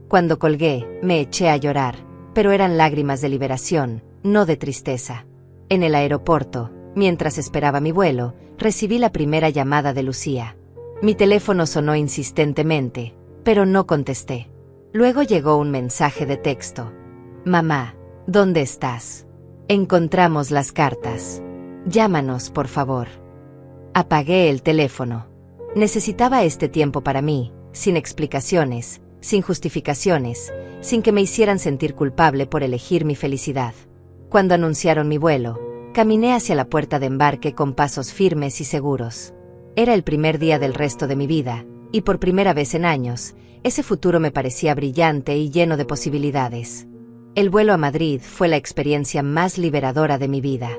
Cuando colgué, me eché a llorar, pero eran lágrimas de liberación, no de tristeza. En el aeropuerto, mientras esperaba mi vuelo, recibí la primera llamada de Lucía. Mi teléfono sonó insistentemente, pero no contesté. Luego llegó un mensaje de texto. «Mamá, ¿dónde estás? Encontramos las cartas. Llámanos, por favor». Apagué el teléfono. Necesitaba este tiempo para mí, sin explicaciones, sin justificaciones, sin que me hicieran sentir culpable por elegir mi felicidad. Cuando anunciaron mi vuelo, caminé hacia la puerta de embarque con pasos firmes y seguros. Era el primer día del resto de mi vida, y por primera vez en años, ese futuro me parecía brillante y lleno de posibilidades. El vuelo a Madrid fue la experiencia más liberadora de mi vida.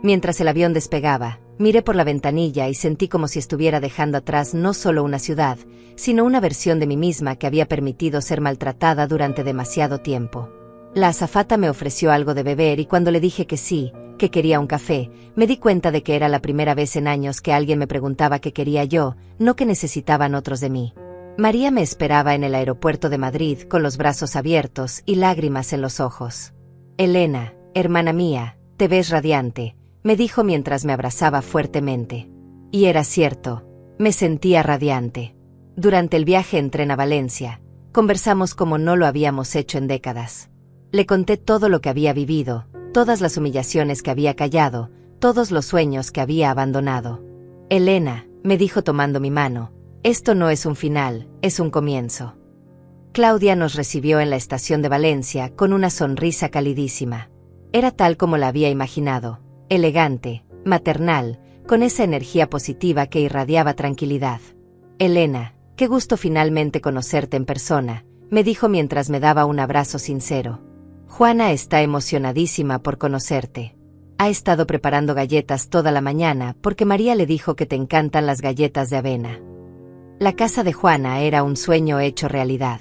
Mientras el avión despegaba, miré por la ventanilla y sentí como si estuviera dejando atrás no solo una ciudad, sino una versión de mí misma que había permitido ser maltratada durante demasiado tiempo. La azafata me ofreció algo de beber y cuando le dije que sí, que quería un café, me di cuenta de que era la primera vez en años que alguien me preguntaba qué quería yo, no qué necesitaban otros de mí. María me esperaba en el aeropuerto de Madrid con los brazos abiertos y lágrimas en los ojos. Elena, hermana mía, te ves radiante, me dijo mientras me abrazaba fuertemente. Y era cierto, me sentía radiante. Durante el viaje en tren a Valencia, conversamos como no lo habíamos hecho en décadas. Le conté todo lo que había vivido, todas las humillaciones que había callado, todos los sueños que había abandonado. Elena, me dijo tomando mi mano, esto no es un final, es un comienzo. Claudia nos recibió en la estación de Valencia con una sonrisa calidísima. Era tal como la había imaginado, elegante, maternal, con esa energía positiva que irradiaba tranquilidad. Elena, qué gusto finalmente conocerte en persona, me dijo mientras me daba un abrazo sincero. Juana está emocionadísima por conocerte. Ha estado preparando galletas toda la mañana porque María le dijo que te encantan las galletas de avena. La casa de Juana era un sueño hecho realidad.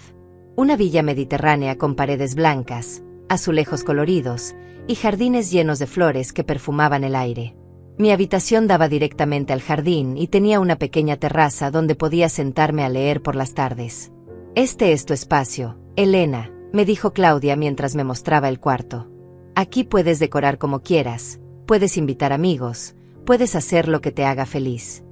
Una villa mediterránea con paredes blancas, azulejos coloridos y jardines llenos de flores que perfumaban el aire. Mi habitación daba directamente al jardín y tenía una pequeña terraza donde podía sentarme a leer por las tardes. Este es tu espacio, Elena, me dijo Claudia mientras me mostraba el cuarto. Aquí puedes decorar como quieras, puedes invitar amigos, puedes hacer lo que te haga feliz.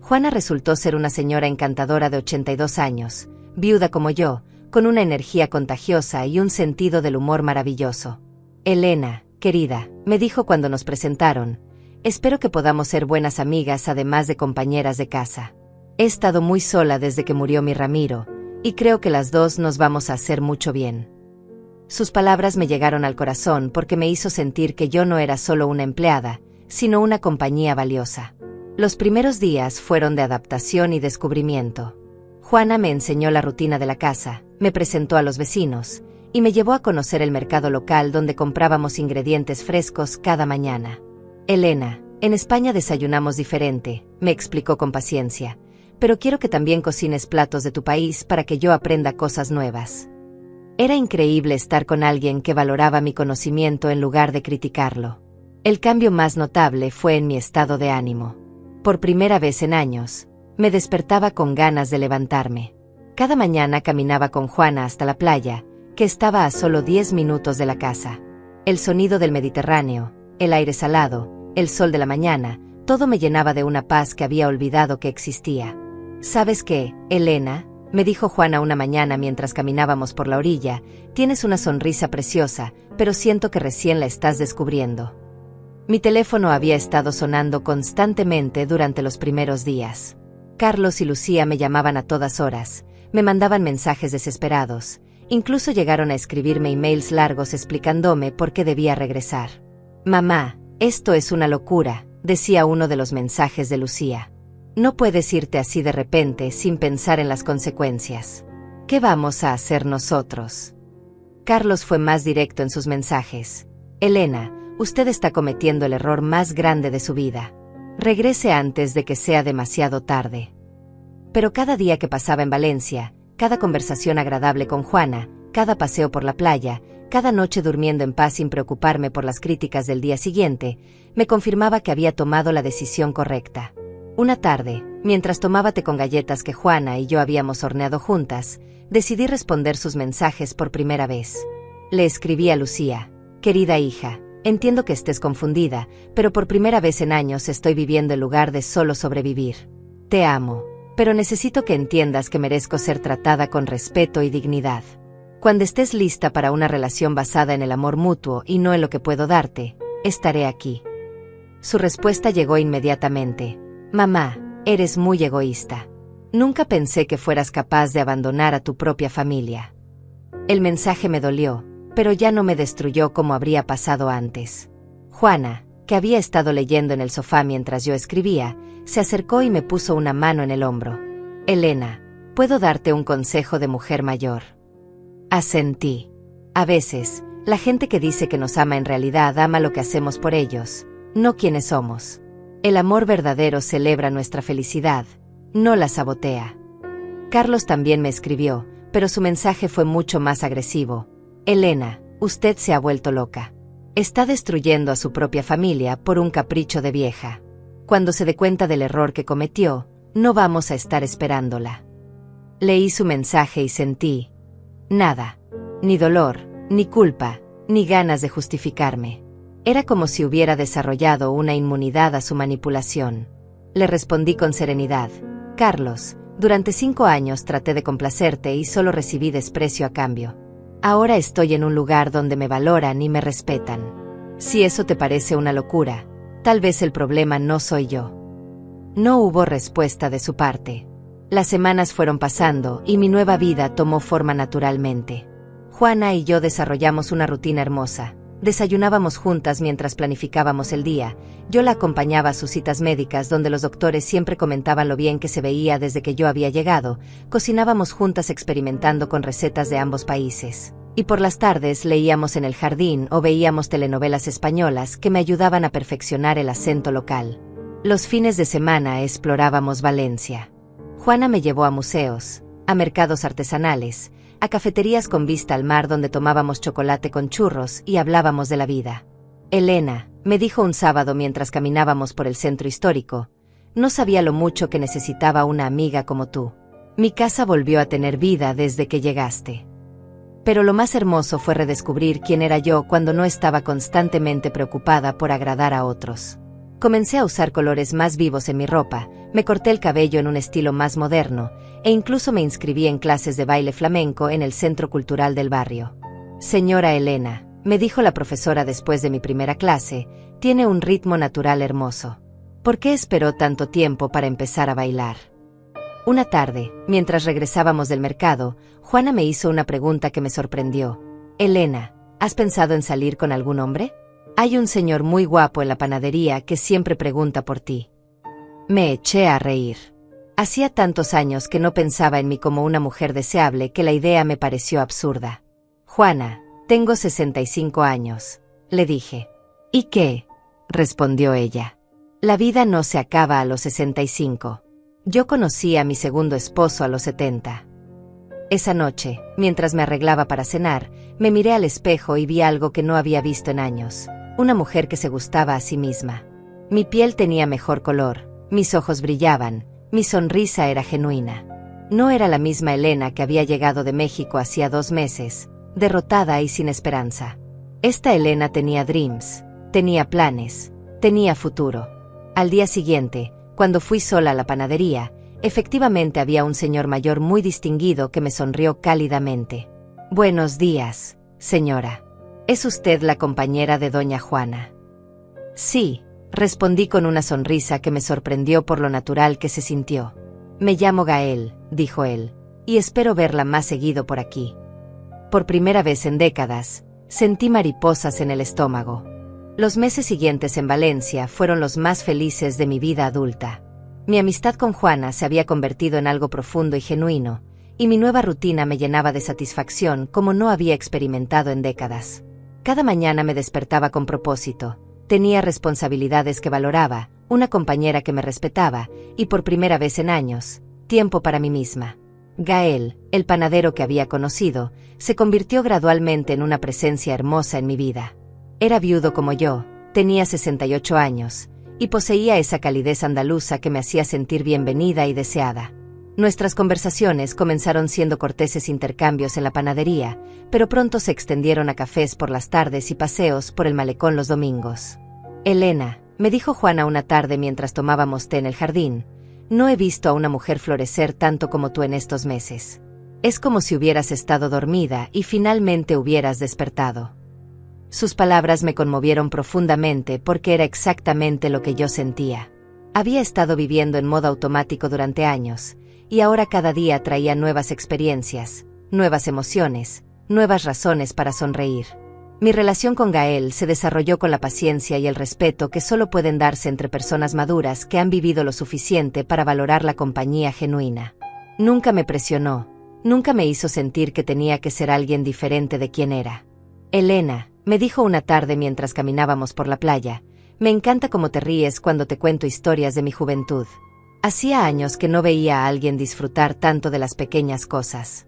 Juana resultó ser una señora encantadora de 82 años, viuda como yo, con una energía contagiosa y un sentido del humor maravilloso. Elena, querida, me dijo cuando nos presentaron, espero que podamos ser buenas amigas además de compañeras de casa. He estado muy sola desde que murió mi Ramiro, y creo que las dos nos vamos a hacer mucho bien. Sus palabras me llegaron al corazón porque me hizo sentir que yo no era solo una empleada, sino una compañía valiosa. Los primeros días fueron de adaptación y descubrimiento. Juana me enseñó la rutina de la casa, me presentó a los vecinos, y me llevó a conocer el mercado local donde comprábamos ingredientes frescos cada mañana. Elena, en España desayunamos diferente, me explicó con paciencia, pero quiero que también cocines platos de tu país para que yo aprenda cosas nuevas. Era increíble estar con alguien que valoraba mi conocimiento en lugar de criticarlo. El cambio más notable fue en mi estado de ánimo. Por primera vez en años, me despertaba con ganas de levantarme. Cada mañana caminaba con Juana hasta la playa, que estaba a solo 10 minutos de la casa. El sonido del Mediterráneo, el aire salado, el sol de la mañana, todo me llenaba de una paz que había olvidado que existía. ¿Sabes qué, Elena?, me dijo Juana una mañana mientras caminábamos por la orilla, tienes una sonrisa preciosa, pero siento que recién la estás descubriendo. Mi teléfono había estado sonando constantemente durante los primeros días. Carlos y Lucía me llamaban a todas horas, me mandaban mensajes desesperados, incluso llegaron a escribirme emails largos explicándome por qué debía regresar. Mamá, esto es una locura, decía uno de los mensajes de Lucía. No puedes irte así de repente sin pensar en las consecuencias. ¿Qué vamos a hacer nosotros? Carlos fue más directo en sus mensajes. Elena, usted está cometiendo el error más grande de su vida. Regrese antes de que sea demasiado tarde. Pero cada día que pasaba en Valencia, cada conversación agradable con Juana, cada paseo por la playa, cada noche durmiendo en paz sin preocuparme por las críticas del día siguiente, me confirmaba que había tomado la decisión correcta. Una tarde, mientras tomaba té con galletas que Juana y yo habíamos horneado juntas, decidí responder sus mensajes por primera vez. Le escribí a Lucía: querida hija, entiendo que estés confundida, pero por primera vez en años estoy viviendo en lugar de solo sobrevivir. Te amo, pero necesito que entiendas que merezco ser tratada con respeto y dignidad. Cuando estés lista para una relación basada en el amor mutuo y no en lo que puedo darte, estaré aquí. Su respuesta llegó inmediatamente: mamá, eres muy egoísta. Nunca pensé que fueras capaz de abandonar a tu propia familia. El mensaje me dolió, pero ya no me destruyó como habría pasado antes. Juana, que había estado leyendo en el sofá mientras yo escribía, se acercó y me puso una mano en el hombro. Elena, ¿puedo darte un consejo de mujer mayor? Asentí. A veces, la gente que dice que nos ama en realidad ama lo que hacemos por ellos, no quienes somos. El amor verdadero celebra nuestra felicidad, no la sabotea. Carlos también me escribió, pero su mensaje fue mucho más agresivo. Elena, Usted se ha vuelto loca. Está destruyendo a su propia familia por un capricho de vieja. Cuando se dé cuenta del error que cometió, no vamos a estar esperándola. Leí su mensaje y sentí nada. Ni dolor, ni culpa, ni ganas de justificarme. Era como si hubiera desarrollado una inmunidad a su manipulación. Le respondí con serenidad: Carlos, durante 5 años traté de complacerte y solo recibí desprecio a cambio. Ahora estoy en un lugar donde me valoran y me respetan. Si eso te parece una locura, tal vez el problema no soy yo. No hubo respuesta de su parte. Las semanas fueron pasando y mi nueva vida tomó forma naturalmente. Juana y yo desarrollamos una rutina hermosa. Desayunábamos juntas mientras planificábamos el día. Yo la acompañaba a sus citas médicas donde los doctores siempre comentaban lo bien que se veía desde que yo había llegado. Cocinábamos juntas experimentando con recetas de ambos países. Y por las tardes leíamos en el jardín o veíamos telenovelas españolas que me ayudaban a perfeccionar el acento local. Los fines de semana explorábamos Valencia. Juana me llevó a museos, a mercados artesanales, a cafeterías con vista al mar donde tomábamos chocolate con churros y hablábamos de la vida. Elena, me dijo un sábado mientras caminábamos por el centro histórico, no sabía lo mucho que necesitaba una amiga como tú. Mi casa volvió a tener vida desde que llegaste. Pero lo más hermoso fue redescubrir quién era yo cuando no estaba constantemente preocupada por agradar a otros. Comencé a usar colores más vivos en mi ropa, me corté el cabello en un estilo más moderno, e incluso me inscribí en clases de baile flamenco en el Centro Cultural del barrio. Señora Elena, me dijo la profesora después de mi primera clase, tiene un ritmo natural hermoso. ¿Por qué esperó tanto tiempo para empezar a bailar? Una tarde, mientras regresábamos del mercado, Juana me hizo una pregunta que me sorprendió. Elena, ¿has pensado en salir con algún hombre? Hay un señor muy guapo en la panadería que siempre pregunta por ti. Me eché a reír. Hacía tantos años que no pensaba en mí como una mujer deseable que la idea me pareció absurda. Juana, tengo 65 años, le dije. ¿Y qué? Respondió ella. La vida no se acaba a los 65. Yo conocí a mi segundo esposo a los 70. Esa noche, mientras me arreglaba para cenar, me miré al espejo y vi algo que no había visto en años. Una mujer que se gustaba a sí misma. Mi piel tenía mejor color, mis ojos brillaban, mi sonrisa era genuina. No era la misma Elena que había llegado de México hacía 2 meses, derrotada y sin esperanza. Esta Elena tenía dreams, tenía planes, tenía futuro. Al día siguiente, cuando fui sola a la panadería, efectivamente había un señor mayor muy distinguido que me sonrió cálidamente. Buenos días, señora. ¿Es usted la compañera de doña Juana? Sí, respondí con una sonrisa que me sorprendió por lo natural que se sintió. Me llamo Gael, dijo él, y espero verla más seguido por aquí. Por primera vez en décadas, sentí mariposas en el estómago. Los meses siguientes en Valencia fueron los más felices de mi vida adulta. Mi amistad con Juana se había convertido en algo profundo y genuino, y mi nueva rutina me llenaba de satisfacción como no había experimentado en décadas. Cada mañana me despertaba con propósito, tenía responsabilidades que valoraba, una compañera que me respetaba, y por primera vez en años, tiempo para mí misma. Gael, el panadero que había conocido, se convirtió gradualmente en una presencia hermosa en mi vida. Era viudo como yo, tenía 68 años, y poseía esa calidez andaluza que me hacía sentir bienvenida y deseada. Nuestras conversaciones comenzaron siendo corteses intercambios en la panadería, pero pronto se extendieron a cafés por las tardes y paseos por el malecón los domingos. Elena, me dijo Juana una tarde mientras tomábamos té en el jardín, no he visto a una mujer florecer tanto como tú en estos meses. Es como si hubieras estado dormida y finalmente hubieras despertado. Sus palabras me conmovieron profundamente porque era exactamente lo que yo sentía. Había estado viviendo en modo automático durante años, y ahora cada día traía nuevas experiencias, nuevas emociones, nuevas razones para sonreír. Mi relación con Gael se desarrolló con la paciencia y el respeto que solo pueden darse entre personas maduras que han vivido lo suficiente para valorar la compañía genuina. Nunca me presionó, nunca me hizo sentir que tenía que ser alguien diferente de quien era. Elena, me dijo una tarde mientras caminábamos por la playa, me encanta cómo te ríes cuando te cuento historias de mi juventud. Hacía años que no veía a alguien disfrutar tanto de las pequeñas cosas.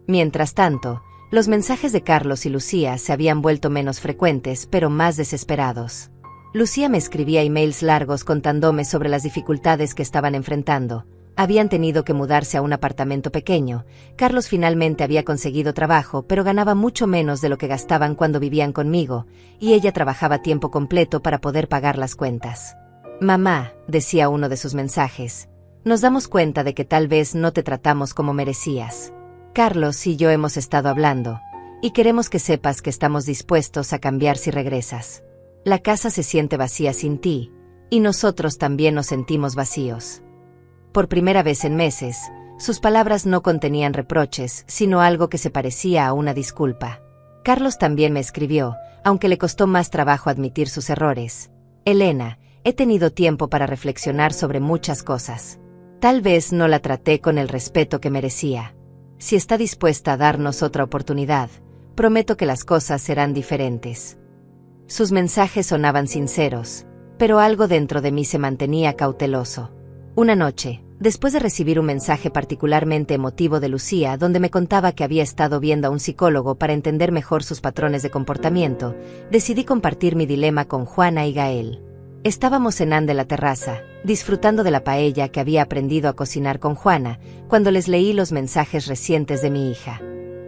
Mientras tanto, Los mensajes de Carlos y Lucía se habían vuelto menos frecuentes, pero más desesperados. Lucía me escribía emails largos contándome sobre las dificultades que estaban enfrentando. Habían tenido que mudarse a un apartamento pequeño. Carlos finalmente había conseguido trabajo, pero ganaba mucho menos de lo que gastaban cuando vivían conmigo, y ella trabajaba a tiempo completo para poder pagar las cuentas. Mamá, decía uno de sus mensajes, nos damos cuenta de que tal vez no te tratamos como merecías. Carlos y yo hemos estado hablando, y queremos que sepas que estamos dispuestos a cambiar si regresas. La casa se siente vacía sin ti, y nosotros también nos sentimos vacíos. Por primera vez en meses, sus palabras no contenían reproches, sino algo que se parecía a una disculpa. Carlos también me escribió, aunque le costó más trabajo admitir sus errores. Elena, he tenido tiempo para reflexionar sobre muchas cosas. Tal vez no la traté con el respeto que merecía. Si está dispuesta a darnos otra oportunidad, prometo que las cosas serán diferentes. Sus mensajes sonaban sinceros, pero algo dentro de mí se mantenía cauteloso. Una noche, después de recibir un mensaje particularmente emotivo de Lucía donde me contaba que había estado viendo a un psicólogo para entender mejor sus patrones de comportamiento, decidí compartir mi dilema con Juana y Gael. Estábamos cenando en la terraza, disfrutando de la paella que había aprendido a cocinar con Juana, cuando les leí los mensajes recientes de mi hija.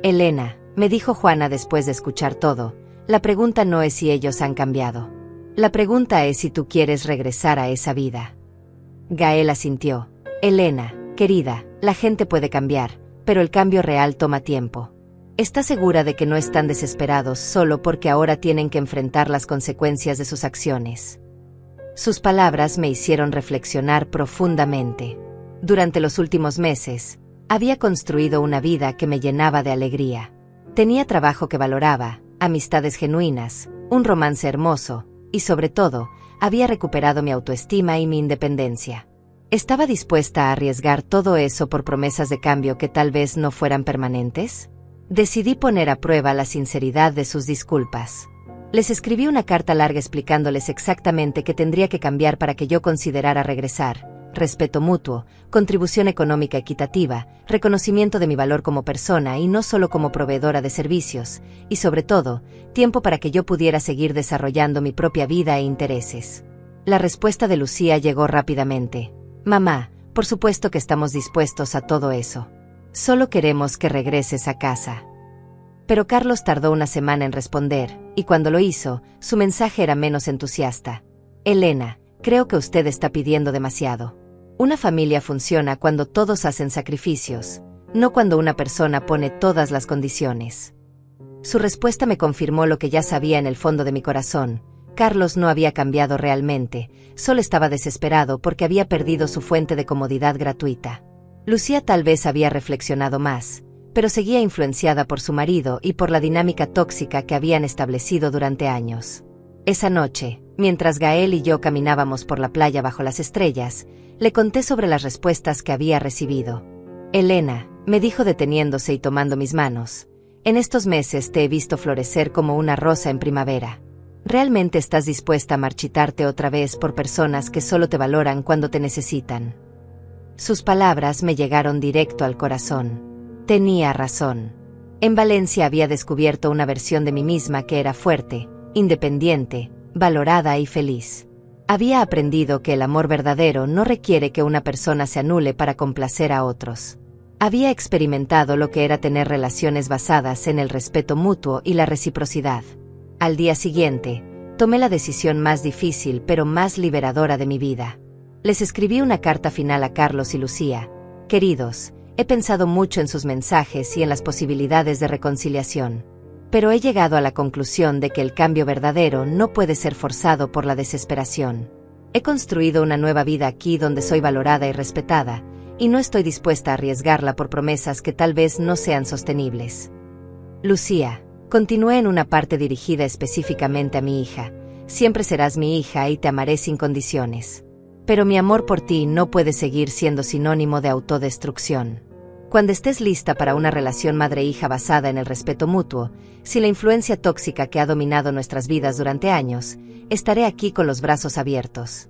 Elena, me dijo Juana después de escuchar todo, la pregunta no es si ellos han cambiado. La pregunta es si tú quieres regresar a esa vida. Gael asintió. Elena, querida, la gente puede cambiar, pero el cambio real toma tiempo. ¿Estás segura de que no están desesperados solo porque ahora tienen que enfrentar las consecuencias de sus acciones? Sus palabras me hicieron reflexionar profundamente. Durante los últimos meses, había construido una vida que me llenaba de alegría. Tenía trabajo que valoraba, amistades genuinas, un romance hermoso, y sobre todo, había recuperado mi autoestima y mi independencia. ¿Estaba dispuesta a arriesgar todo eso por promesas de cambio que tal vez no fueran permanentes? Decidí poner a prueba la sinceridad de sus disculpas. Les escribí una carta larga explicándoles exactamente qué tendría que cambiar para que yo considerara regresar: respeto mutuo, contribución económica equitativa, reconocimiento de mi valor como persona y no solo como proveedora de servicios, y sobre todo, tiempo para que yo pudiera seguir desarrollando mi propia vida e intereses. La respuesta de Lucía llegó rápidamente. Mamá, por supuesto que estamos dispuestos a todo eso. Solo queremos que regreses a casa. Pero Carlos tardó una semana en responder, y cuando lo hizo, su mensaje era menos entusiasta. Elena, creo que usted está pidiendo demasiado. Una familia funciona cuando todos hacen sacrificios, no cuando una persona pone todas las condiciones. Su respuesta me confirmó lo que ya sabía en el fondo de mi corazón. Carlos no había cambiado realmente, solo estaba desesperado porque había perdido su fuente de comodidad gratuita. Lucía tal vez había reflexionado más, pero seguía influenciada por su marido y por la dinámica tóxica que habían establecido durante años. Esa noche, mientras Gael y yo caminábamos por la playa bajo las estrellas, le conté sobre las respuestas que había recibido. Elena, me dijo deteniéndose y tomando mis manos, en estos meses te he visto florecer como una rosa en primavera. ¿Realmente estás dispuesta a marchitarte otra vez por personas que solo te valoran cuando te necesitan? Sus palabras me llegaron directo al corazón. Tenía razón. En Valencia había descubierto una versión de mí misma que era fuerte, independiente, valorada y feliz. Había aprendido que el amor verdadero no requiere que una persona se anule para complacer a otros. Había experimentado lo que era tener relaciones basadas en el respeto mutuo y la reciprocidad. Al día siguiente, tomé la decisión más difícil pero más liberadora de mi vida. Les escribí una carta final a Carlos y Lucía. Queridos, he pensado mucho en sus mensajes y en las posibilidades de reconciliación. Pero he llegado a la conclusión de que el cambio verdadero no puede ser forzado por la desesperación. He construido una nueva vida aquí donde soy valorada y respetada, y no estoy dispuesta a arriesgarla por promesas que tal vez no sean sostenibles. Lucía, continué en una parte dirigida específicamente a mi hija. Siempre serás mi hija y te amaré sin condiciones. Pero mi amor por ti no puede seguir siendo sinónimo de autodestrucción. Cuando estés lista para una relación madre-hija basada en el respeto mutuo, sin la influencia tóxica que ha dominado nuestras vidas durante años, estaré aquí con los brazos abiertos.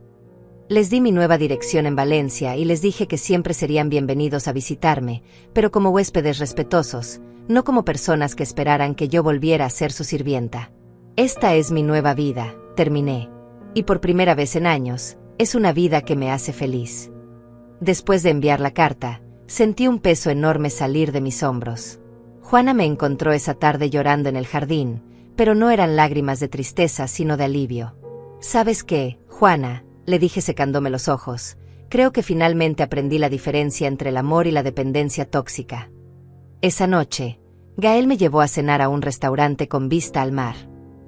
Les di mi nueva dirección en Valencia y les dije que siempre serían bienvenidos a visitarme, pero como huéspedes respetuosos, no como personas que esperaran que yo volviera a ser su sirvienta. Esta es mi nueva vida, terminé. Y por primera vez en años, es una vida que me hace feliz. Después de enviar la carta, sentí un peso enorme salir de mis hombros. Juana me encontró esa tarde llorando en el jardín, pero no eran lágrimas de tristeza sino de alivio. ¿Sabes qué, Juana?, le dije secándome los ojos. Creo que finalmente aprendí la diferencia entre el amor y la dependencia tóxica. Esa noche, Gael me llevó a cenar a un restaurante con vista al mar.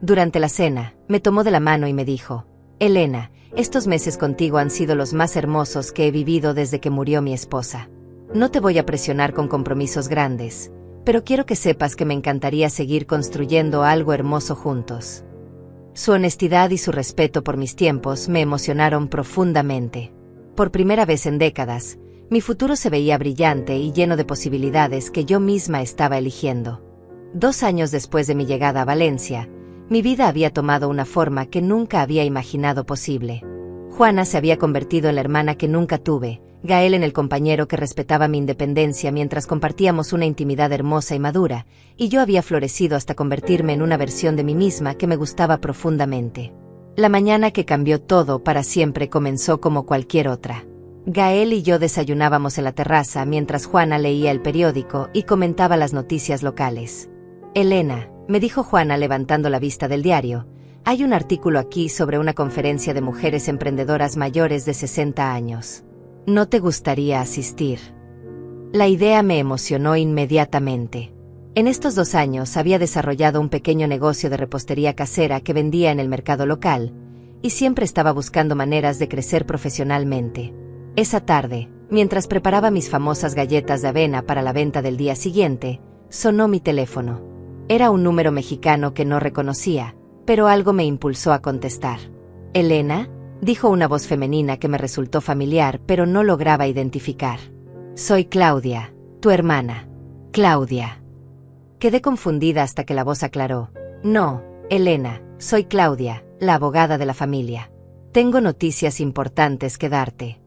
Durante la cena, me tomó de la mano y me dijo: Elena, estos meses contigo han sido los más hermosos que he vivido desde que murió mi esposa. No te voy a presionar con compromisos grandes, pero quiero que sepas que me encantaría seguir construyendo algo hermoso juntos. Su honestidad y su respeto por mis tiempos me emocionaron profundamente. Por primera vez en décadas, mi futuro se veía brillante y lleno de posibilidades que yo misma estaba eligiendo. 2 años después de mi llegada a Valencia, mi vida había tomado una forma que nunca había imaginado posible. Juana se había convertido en la hermana que nunca tuve, Gael en el compañero que respetaba mi independencia mientras compartíamos una intimidad hermosa y madura, y yo había florecido hasta convertirme en una versión de mí misma que me gustaba profundamente. La mañana que cambió todo para siempre comenzó como cualquier otra. Gael y yo desayunábamos en la terraza mientras Juana leía el periódico y comentaba las noticias locales. Elena, me dijo Juana levantando la vista del diario, hay un artículo aquí sobre una conferencia de mujeres emprendedoras mayores de 60 años. ¿No te gustaría asistir? La idea me emocionó inmediatamente. En estos 2 años había desarrollado un pequeño negocio de repostería casera que vendía en el mercado local, y siempre estaba buscando maneras de crecer profesionalmente. Esa tarde, mientras preparaba mis famosas galletas de avena para la venta del día siguiente, sonó mi teléfono. Era un número mexicano que no reconocía, pero algo me impulsó a contestar. ¿Elena?, dijo una voz femenina que me resultó familiar pero no lograba identificar. Soy Claudia, tu hermana. Claudia. Quedé confundida hasta que la voz aclaró. No, Elena, soy Claudia, la abogada de la familia. Tengo noticias importantes que darte.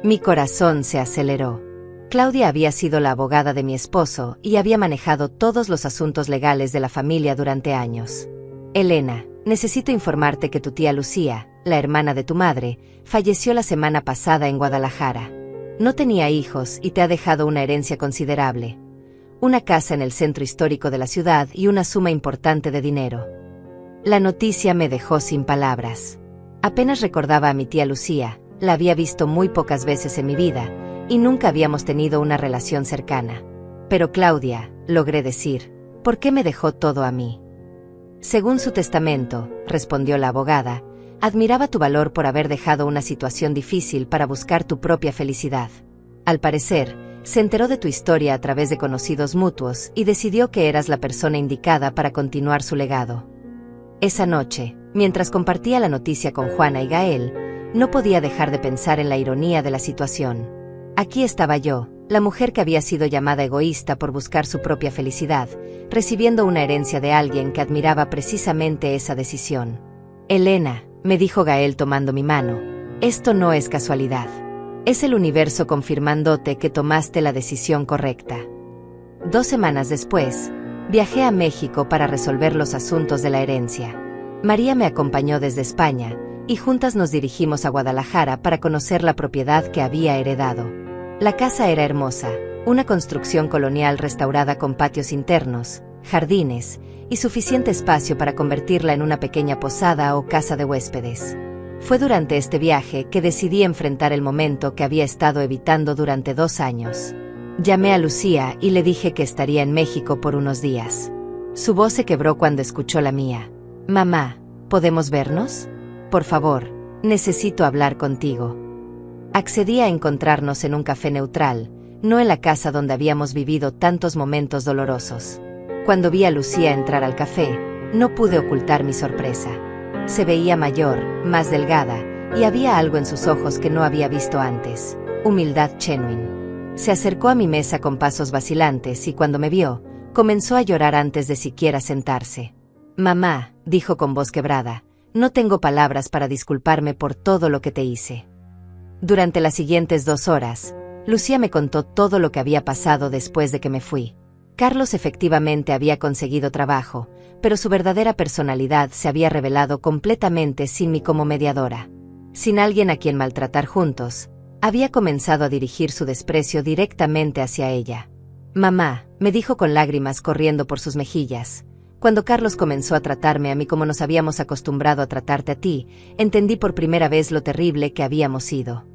Mi corazón se aceleró. Claudia había sido la abogada de mi esposo y había manejado todos los asuntos legales de la familia durante años. Elena, necesito informarte que tu tía Lucía, la hermana de tu madre, falleció la semana pasada en Guadalajara. No tenía hijos y te ha dejado una herencia considerable. Una casa en el centro histórico de la ciudad y una suma importante de dinero. La noticia me dejó sin palabras. Apenas recordaba a mi tía Lucía, la había visto muy pocas veces en mi vida, y nunca habíamos tenido una relación cercana. Pero Claudia, logré decir, ¿por qué me dejó todo a mí? Según su testamento, respondió la abogada, admiraba tu valor por haber dejado una situación difícil para buscar tu propia felicidad. Al parecer, se enteró de tu historia a través de conocidos mutuos y decidió que eras la persona indicada para continuar su legado. Esa noche, mientras compartía la noticia con Juana y Gael, no podía dejar de pensar en la ironía de la situación. Aquí estaba yo, la mujer que había sido llamada egoísta por buscar su propia felicidad, recibiendo una herencia de alguien que admiraba precisamente esa decisión. Elena, me dijo Gael tomando mi mano, esto no es casualidad. Es el universo confirmándote que tomaste la decisión correcta. 2 semanas después, viajé a México para resolver los asuntos de la herencia. María me acompañó desde España, y juntas nos dirigimos a Guadalajara para conocer la propiedad que había heredado. La casa era hermosa, una construcción colonial restaurada con patios internos, jardines, y suficiente espacio para convertirla en una pequeña posada o casa de huéspedes. Fue durante este viaje que decidí enfrentar el momento que había estado evitando durante 2 años. Llamé a Lucía y le dije que estaría en México por unos días. Su voz se quebró cuando escuchó la mía. Mamá, ¿podemos vernos? Por favor, necesito hablar contigo. Accedí a encontrarnos en un café neutral, no en la casa donde habíamos vivido tantos momentos dolorosos. Cuando vi a Lucía entrar al café, no pude ocultar mi sorpresa. Se veía mayor, más delgada, y había algo en sus ojos que no había visto antes, humildad genuine. Se acercó a mi mesa con pasos vacilantes y cuando me vio, comenzó a llorar antes de siquiera sentarse. Mamá, dijo con voz quebrada, no tengo palabras para disculparme por todo lo que te hice. Durante las siguientes 2 horas, Lucía me contó todo lo que había pasado después de que me fui. Carlos efectivamente había conseguido trabajo, pero su verdadera personalidad se había revelado completamente sin mí como mediadora. Sin alguien a quien maltratar juntos, había comenzado a dirigir su desprecio directamente hacia ella. «Mamá», me dijo con lágrimas corriendo por sus mejillas, «cuando Carlos comenzó a tratarme a mí como nos habíamos acostumbrado a tratarte a ti, entendí por primera vez lo terrible que habíamos sido.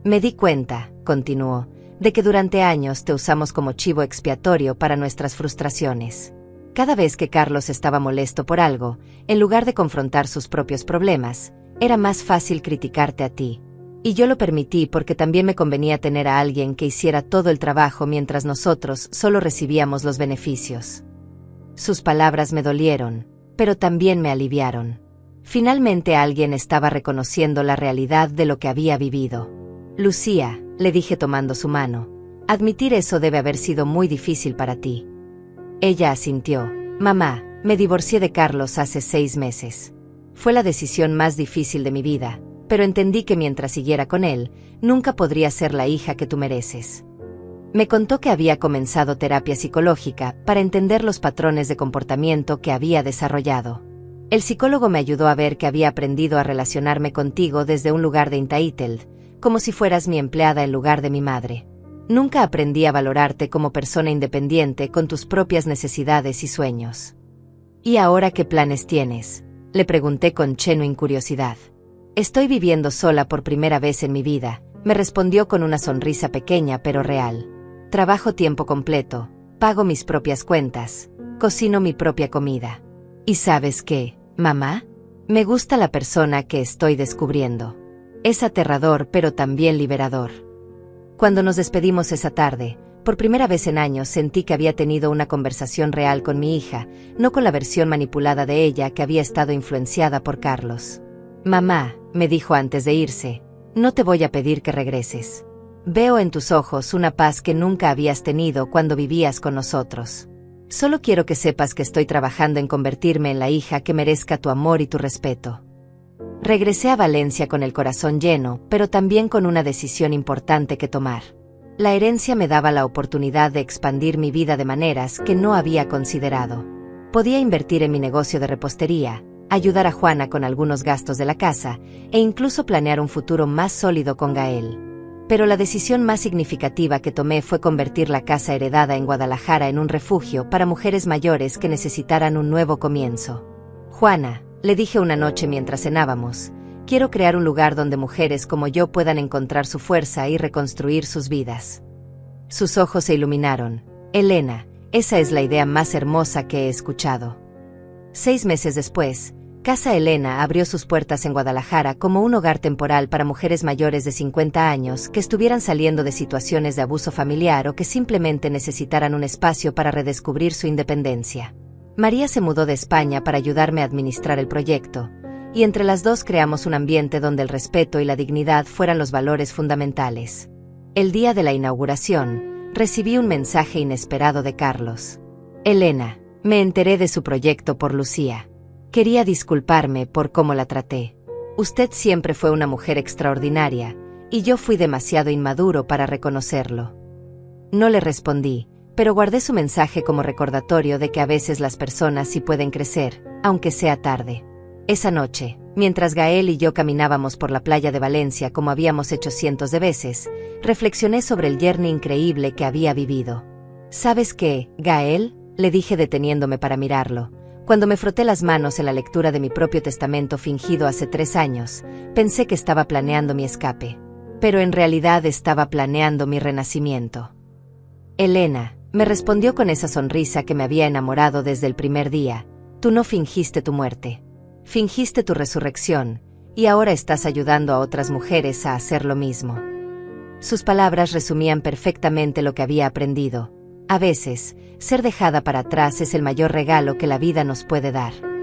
Me di cuenta», continuó, «de que durante años te usamos como chivo expiatorio para nuestras frustraciones. Cada vez que Carlos estaba molesto por algo, en lugar de confrontar sus propios problemas, era más fácil criticarte a ti. Y yo lo permití porque también me convenía tener a alguien que hiciera todo el trabajo mientras nosotros solo recibíamos los beneficios». Sus palabras me dolieron, pero también me aliviaron. Finalmente alguien estaba reconociendo la realidad de lo que había vivido. «Lucía», le dije tomando su mano, «admitir eso debe haber sido muy difícil para ti». Ella asintió. «Mamá, me divorcié de Carlos hace 6 meses. Fue la decisión más difícil de mi vida, pero entendí que mientras siguiera con él, nunca podría ser la hija que tú mereces». Me contó que había comenzado terapia psicológica para entender los patrones de comportamiento que había desarrollado. El psicólogo me ayudó a ver que había aprendido a relacionarme contigo desde un lugar de entitled, como si fueras mi empleada en lugar de mi madre. Nunca aprendí a valorarte como persona independiente con tus propias necesidades y sueños. «¿Y ahora qué planes tienes?», le pregunté con genuina curiosidad. «Estoy viviendo sola por primera vez en mi vida», me respondió con una sonrisa pequeña pero real. «Trabajo tiempo completo, pago mis propias cuentas, cocino mi propia comida. ¿Y sabes qué, mamá? Me gusta la persona que estoy descubriendo. Es aterrador pero también liberador». Cuando nos despedimos esa tarde, por primera vez en años sentí que había tenido una conversación real con mi hija, no con la versión manipulada de ella que había estado influenciada por Carlos. «Mamá», me dijo antes de irse, «no te voy a pedir que regreses. Veo en tus ojos una paz que nunca habías tenido cuando vivías con nosotros. Solo quiero que sepas que estoy trabajando en convertirme en la hija que merezca tu amor y tu respeto». Regresé a Valencia con el corazón lleno, pero también con una decisión importante que tomar. La herencia me daba la oportunidad de expandir mi vida de maneras que no había considerado. Podía invertir en mi negocio de repostería, ayudar a Juana con algunos gastos de la casa, e incluso planear un futuro más sólido con Gael. Pero la decisión más significativa que tomé fue convertir la casa heredada en Guadalajara en un refugio para mujeres mayores que necesitaran un nuevo comienzo. «Juana», le dije una noche mientras cenábamos, «quiero crear un lugar donde mujeres como yo puedan encontrar su fuerza y reconstruir sus vidas». Sus ojos se iluminaron. «Elena, esa es la idea más hermosa que he escuchado». 6 meses después, Casa Elena abrió sus puertas en Guadalajara como un hogar temporal para mujeres mayores de 50 años que estuvieran saliendo de situaciones de abuso familiar o que simplemente necesitaran un espacio para redescubrir su independencia. María se mudó de España para ayudarme a administrar el proyecto, y entre las dos creamos un ambiente donde el respeto y la dignidad fueran los valores fundamentales. El día de la inauguración, recibí un mensaje inesperado de Carlos. «Elena, me enteré de su proyecto por Lucía. Quería disculparme por cómo la traté. Usted siempre fue una mujer extraordinaria, y yo fui demasiado inmaduro para reconocerlo». No le respondí, pero guardé su mensaje como recordatorio de que a veces las personas sí pueden crecer, aunque sea tarde. Esa noche, mientras Gael y yo caminábamos por la playa de Valencia como habíamos hecho cientos de veces, reflexioné sobre el journey increíble que había vivido. «¿Sabes qué, Gael?», le dije deteniéndome para mirarlo. Cuando me froté las manos en la lectura de mi propio testamento fingido hace 3 años, pensé que estaba planeando mi escape. Pero en realidad estaba planeando mi renacimiento. «Elena», me respondió con esa sonrisa que me había enamorado desde el primer día, «tú no fingiste tu muerte. Fingiste tu resurrección, y ahora estás ayudando a otras mujeres a hacer lo mismo». Sus palabras resumían perfectamente lo que había aprendido. A veces, ser dejada para atrás es el mayor regalo que la vida nos puede dar.